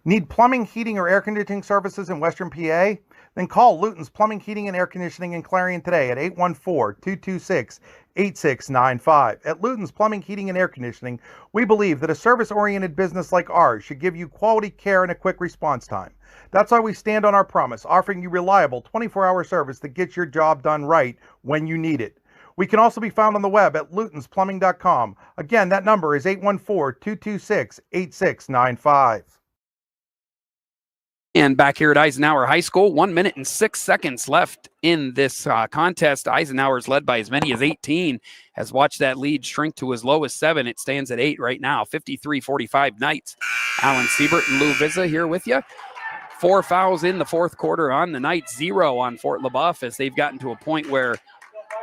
Need plumbing, heating, or air conditioning services in Western PA? Then call Luton's Plumbing, Heating, and Air Conditioning in Clarion today at 814-226-8695. At Luton's Plumbing, Heating, and Air Conditioning, we believe that a service-oriented business like ours should give you quality care and a quick response time. That's why we stand on our promise, offering you reliable 24-hour service that gets your job done right when you need it. We can also be found on the web at lutonsplumbing.com. Again, that number is 814-226-8695. And back here at Eisenhower High School, 1 minute and 6 seconds left in this contest. Eisenhower's led by as many as 18. Has watched that lead shrink to as low as 7. It stands at 8 right now. 53-45 Knights. Alan Siebert and Lou Vizza here with you. 4 fouls in the fourth quarter on the Knights. 0 on Fort LeBoeuf as they've gotten to a point where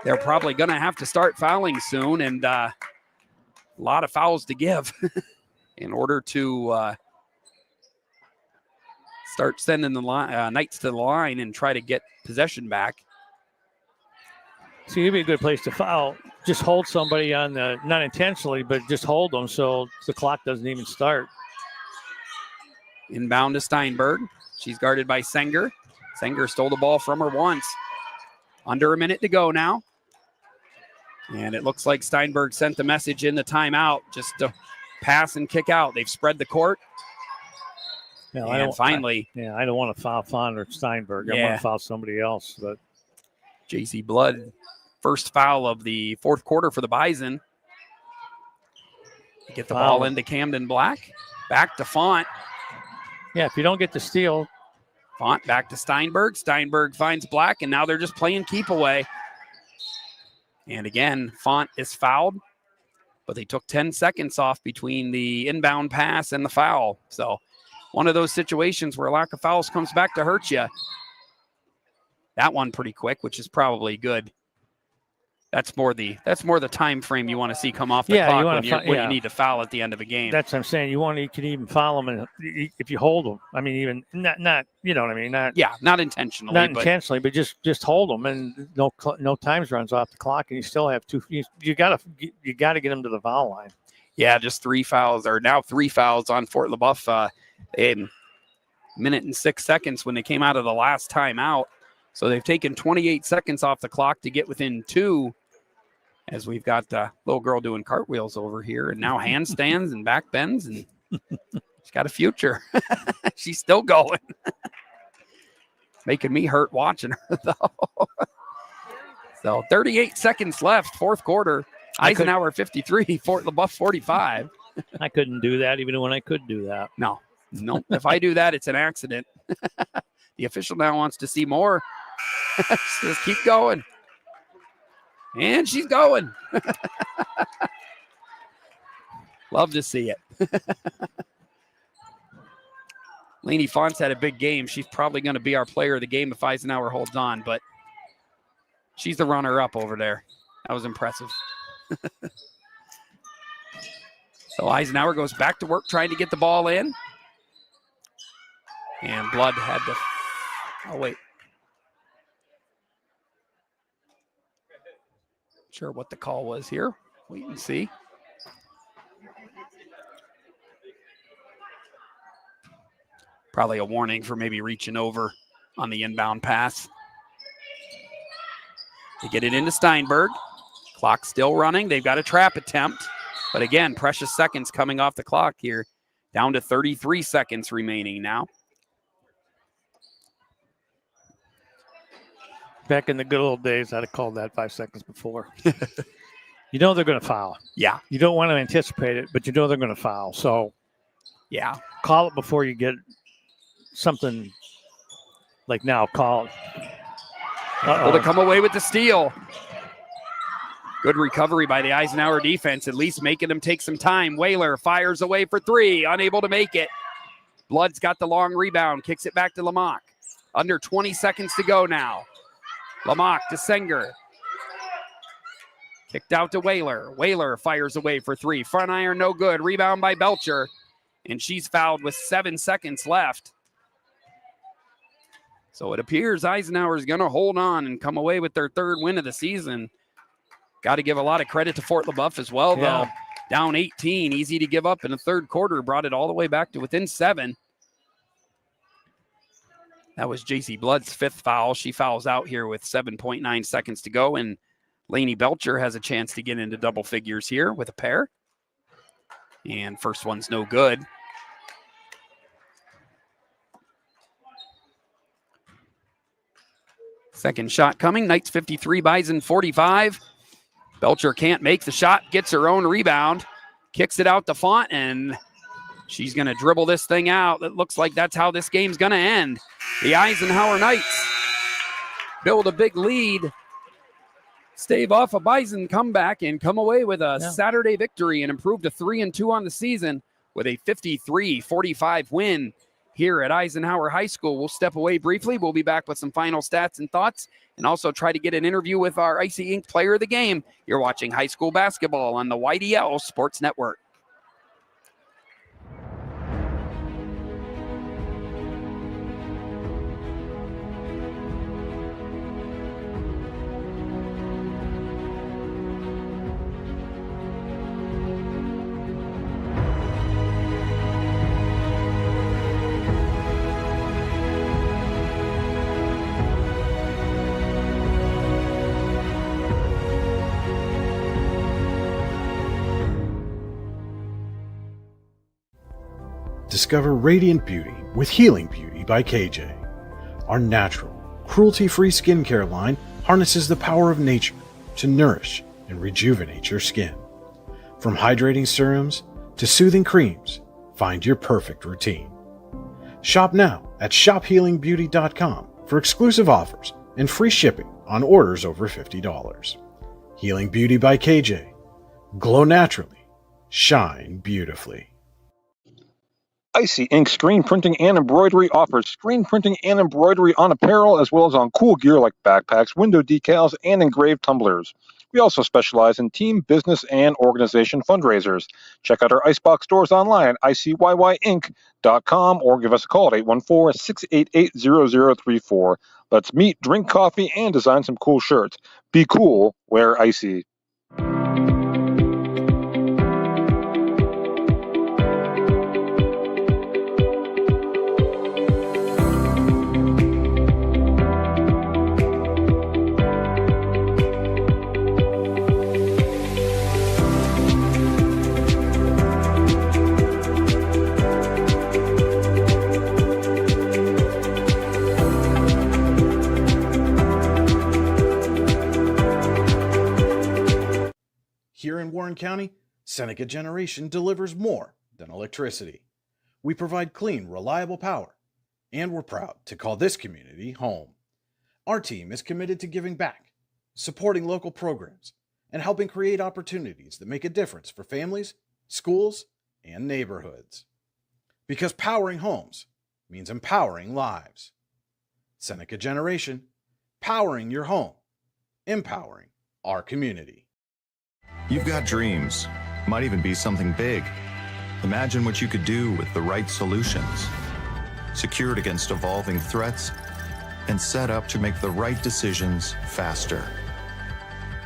they're probably going to have to start fouling soon. And a lot of fouls to give in order to start sending the Knights to the line and try to get possession back. So it'd be a good place to foul. Just hold somebody on the, not intentionally, but just hold them so the clock doesn't even start. Inbound to Steinberg. She's guarded by Senger. Senger stole the ball from her once. Under a minute to go now. And it looks like Steinberg sent the message in the timeout just to pass and kick out. They've spread the court. Yeah, I don't want to foul Font or Steinberg. I want to foul somebody else. But JC Blood, first foul of the fourth quarter for the Bison. Get the ball into Camden Black. Back to Font. Yeah, if you don't get the steal. Font back to Steinberg. Steinberg finds Black, and now they're just playing keep away. And again, Font is fouled, but they took 10 seconds off between the inbound pass and the foul. So one of those situations where a lack of fouls comes back to hurt you. That one pretty quick, which is probably good. That's more the time frame you want to see come off the clock when you need to foul at the end of a game. That's what I'm saying. You can even foul them if you hold them. I mean, even not you know what I mean? Not intentionally. Not intentionally, but just hold them, and no times runs off the clock, and you still have two. You got to get them to the foul line. Yeah, just 3 fouls, or now 3 fouls on Fort LeBoeuf. And minute and 6 seconds when they came out of the last timeout. So they've taken 28 seconds off the clock to get within 2, as we've got the little girl doing cartwheels over here and now handstands and back bends, and she's got a future. She's still going. Making me hurt watching her, though. So 38 seconds left, fourth quarter. Eisenhower 53, Fort LeBoeuf 45. I couldn't do that even when I could do that. No. If I do that, it's an accident. The official now wants to see more. Just keep going. And she's going. Love to see it. Lainey Fonts had a big game. She's probably going to be our player of the game if Eisenhower holds on, but she's the runner-up over there. That was impressive. So Eisenhower goes back to work trying to get the ball in. And Blood had to... Oh, wait. Sure what the call was here. Wait and see. Probably a warning for maybe reaching over on the inbound pass. They get it into Steinberg. Clock still running. They've got a trap attempt. But again, precious seconds coming off the clock here. Down to 33 seconds remaining now. Back in the good old days, I'd have called that 5 seconds before. You know they're going to foul. Yeah. You don't want to anticipate it, but you know they're going to foul. So, yeah, call it before you get something like now. Call it. Able to come away with the steal. Good recovery by the Eisenhower defense, at least making them take some time. Whaler fires away for 3, unable to make it. Blood's got the long rebound, kicks it back to Lamach. Under 20 seconds to go now. Lamach to Senger. Kicked out to Whaler. Whaler fires away for 3. Front iron, no good. Rebound by Belcher. And she's fouled with 7 seconds left. So it appears Eisenhower is going to hold on and come away with their 3rd win of the season. Got to give a lot of credit to Fort LeBoeuf as well, though. Down 18, easy to give up in the 3rd quarter. Brought it all the way back to within 7. That was JC Blood's 5th foul. She fouls out here with 7.9 seconds to go, and Lainey Belcher has a chance to get into double figures here with a pair. And first one's no good. Second shot coming. Knights 53, Bison 45. Belcher can't make the shot, gets her own rebound, kicks it out to Font, and she's going to dribble this thing out. It looks like that's how this game's going to end. The Eisenhower Knights build a big lead, stave off a Bison comeback, and come away with a Saturday victory and improve to 3-2 on the season with a 53-45 win here at Eisenhower High School. We'll step away briefly. We'll be back with some final stats and thoughts, and also try to get an interview with our Icy Ink player of the game. You're watching high school basketball on the YDL Sports Network. Discover radiant beauty with Healing Beauty by KJ. Our natural, cruelty-free skincare line harnesses the power of nature to nourish and rejuvenate your skin. From hydrating serums to soothing creams, find your perfect routine. Shop now at shophealingbeauty.com for exclusive offers and free shipping on orders over $50. Healing Beauty by KJ. Glow naturally. Shine beautifully. Icy Ink Screen Printing and Embroidery offers screen printing and embroidery on apparel as well as on cool gear like backpacks, window decals, and engraved tumblers. We also specialize in team, business, and organization fundraisers. Check out our Icebox stores online at icyinc.com or give us a call at 814-688-0034. Let's meet, drink coffee, and design some cool shirts. Be cool, wear Icy. County, Seneca Generation delivers more than electricity. We provide clean, reliable power, and we're proud to call this community home. Our team is committed to giving back, supporting local programs, and helping create opportunities that make a difference for families, schools, and neighborhoods. Because powering homes means empowering lives. Seneca Generation, powering your home, empowering our community. You've got dreams, might even be something big. Imagine what you could do with the right solutions. Secured against evolving threats and set up to make the right decisions faster.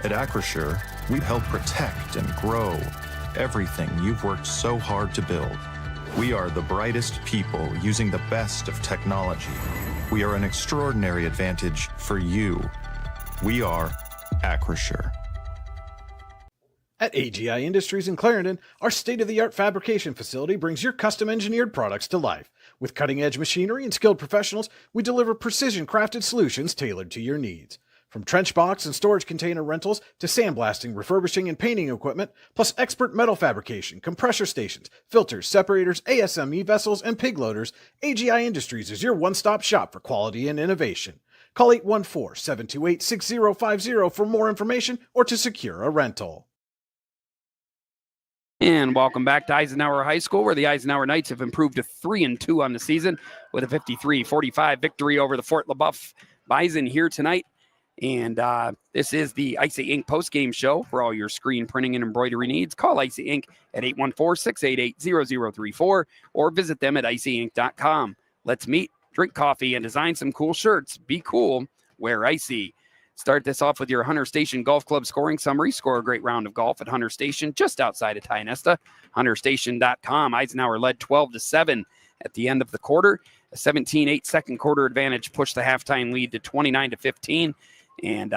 At Acrisure, we help protect and grow everything you've worked so hard to build. We are the brightest people using the best of technology. We are an extraordinary advantage for you. We are Acrisure. At AGI Industries in Clarendon, our state-of-the-art fabrication facility brings your custom-engineered products to life. With cutting-edge machinery and skilled professionals, we deliver precision-crafted solutions tailored to your needs. From trench box and storage container rentals to sandblasting, refurbishing, and painting equipment, plus expert metal fabrication, compressor stations, filters, separators, ASME vessels, and pig loaders, AGI Industries is your one-stop shop for quality and innovation. Call 814-728-6050 for more information or to secure a rental. And welcome back to Eisenhower High School, where the Eisenhower Knights have improved to 3-2 on the season with a 53-45 victory over the Fort LeBoeuf Bison here tonight. And this is the Icy Inc. postgame show for all your screen printing and embroidery needs. Call Icy Inc. at 814-688-0034 or visit them at icyinc.com. Let's meet, drink coffee, and design some cool shirts. Be cool, wear icy. Start this off with your Hunter Station Golf Club scoring summary. Score a great round of golf at Hunter Station just outside of Tionesta. HunterStation.com. Eisenhower led 12-7 at the end of the quarter. A 17-8 second quarter advantage pushed the halftime lead to 29-15. And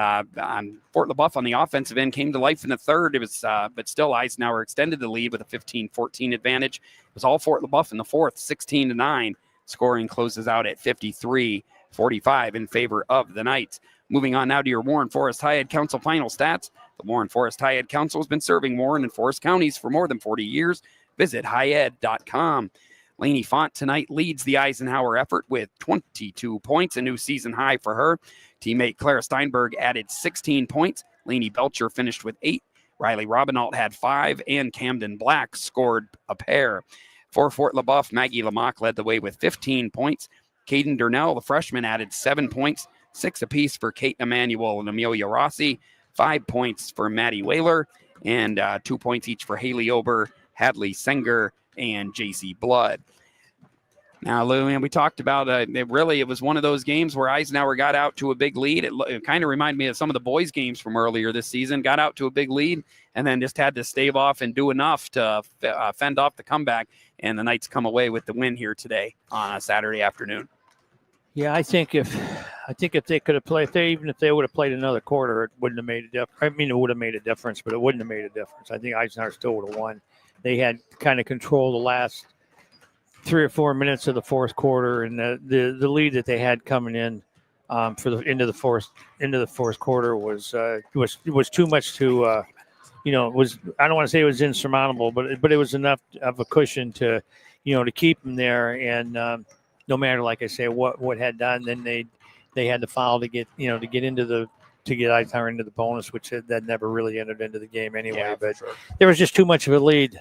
Fort LeBoeuf on the offensive end came to life in the third. It was, but still Eisenhower extended the lead with a 15-14 advantage. It was all Fort LeBoeuf in the fourth, 16-9. Scoring closes out at 53-45 in favor of the Knights. Moving on now to your Warren Forest High Ed Council final stats. The Warren Forest High Ed Council has been serving Warren and Forest counties for more than 40 years. Visit highed.com. Lainey Font tonight leads the Eisenhower effort with 22 points, a new season high for her. Teammate Clara Steinberg added 16 points. Lainey Belcher finished with 8. Riley Robinault had 5, and Camden Black scored a pair. For Fort LeBoeuf, Maggie Lamock led the way with 15 points. Caden Durnell, the freshman, added 7 points, 6 apiece for Kate Emanuel and Amelia Rossi, 5 points for Maddie Whaler, and 2 points each for Haley Ober, Hadley Senger, and JC Blood. Now, Lou, and we talked about it was one of those games where Eisenhower got out to a big lead. It kind of reminded me of some of the boys' games from earlier this season. Got out to a big lead and then just had to stave off and do enough to fend off the comeback. And the Knights come away with the win here today on a Saturday afternoon. Yeah, I think if they could have played, even if they would have played another quarter, it wouldn't have made a difference. I mean, it would have made a difference, but it wouldn't have made a difference. I think Eisenhower still would have won. They had kind of control the last 3 or 4 minutes of the fourth quarter, and the lead that they had coming in for the into the fourth quarter was too much to it was, I don't want to say it was insurmountable, but it was enough of a cushion to keep them there. And no matter, like I say, what had done, then they had to foul to get Eisenhower into the bonus, which that never really entered into the game anyway. Yeah, but sure. There was just too much of a lead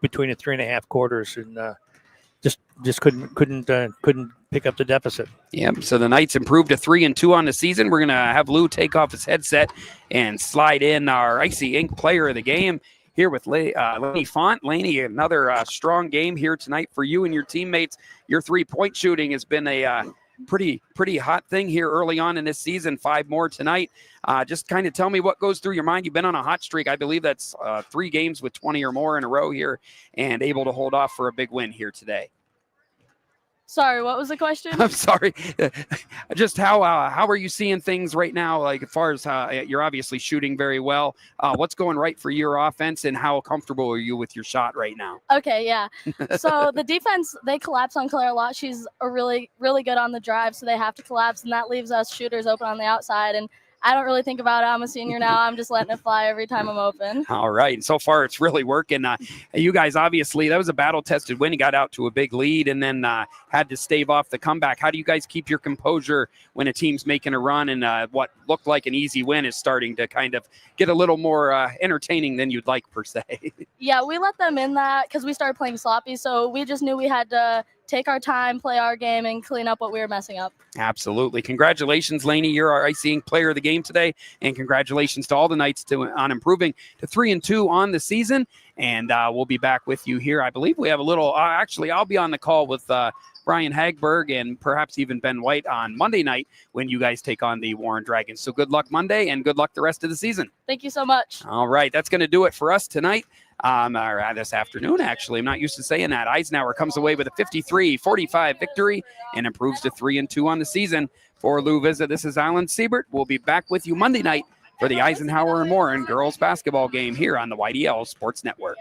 between the 3.5 quarters, and just couldn't pick up the deficit. Yep. So the Knights improved to 3-2 on the season. We're gonna have Lou take off his headset and slide in our Icy Inc. player of the game here with Lainey Font. Lainey, another strong game here tonight for you and your teammates. Your 3-point shooting has been a pretty hot thing here early on in this season. 5 more tonight. Just kind of tell me what goes through your mind. You've been on a hot streak. I believe that's 3 games with 20 or more in a row here, and able to hold off for a big win here today. Sorry, what was the question? I'm sorry. Just how are you seeing things right now? Like, as far as you're obviously shooting very well. What's going right for your offense, and how comfortable are you with your shot right now? Okay, yeah. So the defense, they collapse on Claire a lot. She's a really, really good on the drive, so they have to collapse, and that leaves us shooters open on the outside. And I don't really think about it. I'm a senior now. I'm just letting it fly every time I'm open. All right. And so far, it's really working. You guys, obviously, that was a battle-tested win. You got out to a big lead and then had to stave off the comeback. How do you guys keep your composure when a team's making a run and what looked like an easy win is starting to kind of get a little more entertaining than you'd like, per se? Yeah, we let them in that because we started playing sloppy. So we just knew we had to take our time, play our game, and clean up what we were messing up. Absolutely. Congratulations, Lainey. You're our icing player of the game today. And congratulations to all the Knights on improving to 3-2 on the season. And we'll be back with you here. I believe we have a little, actually, I'll be on the call with Brian Hagberg and perhaps even Ben White on Monday night when you guys take on the Warren Dragons. So good luck Monday and good luck the rest of the season. Thank you so much. All right. That's going to do it for us tonight. Or this afternoon, actually. I'm not used to saying that. Eisenhower comes away with a 53-45 victory and improves to 3-2 on the season. For Lou Vizza, this is Alan Siebert. We'll be back with you Monday night for the Eisenhower and Warren girls basketball game here on the YDL Sports Network.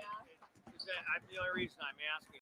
The only reason I'm asking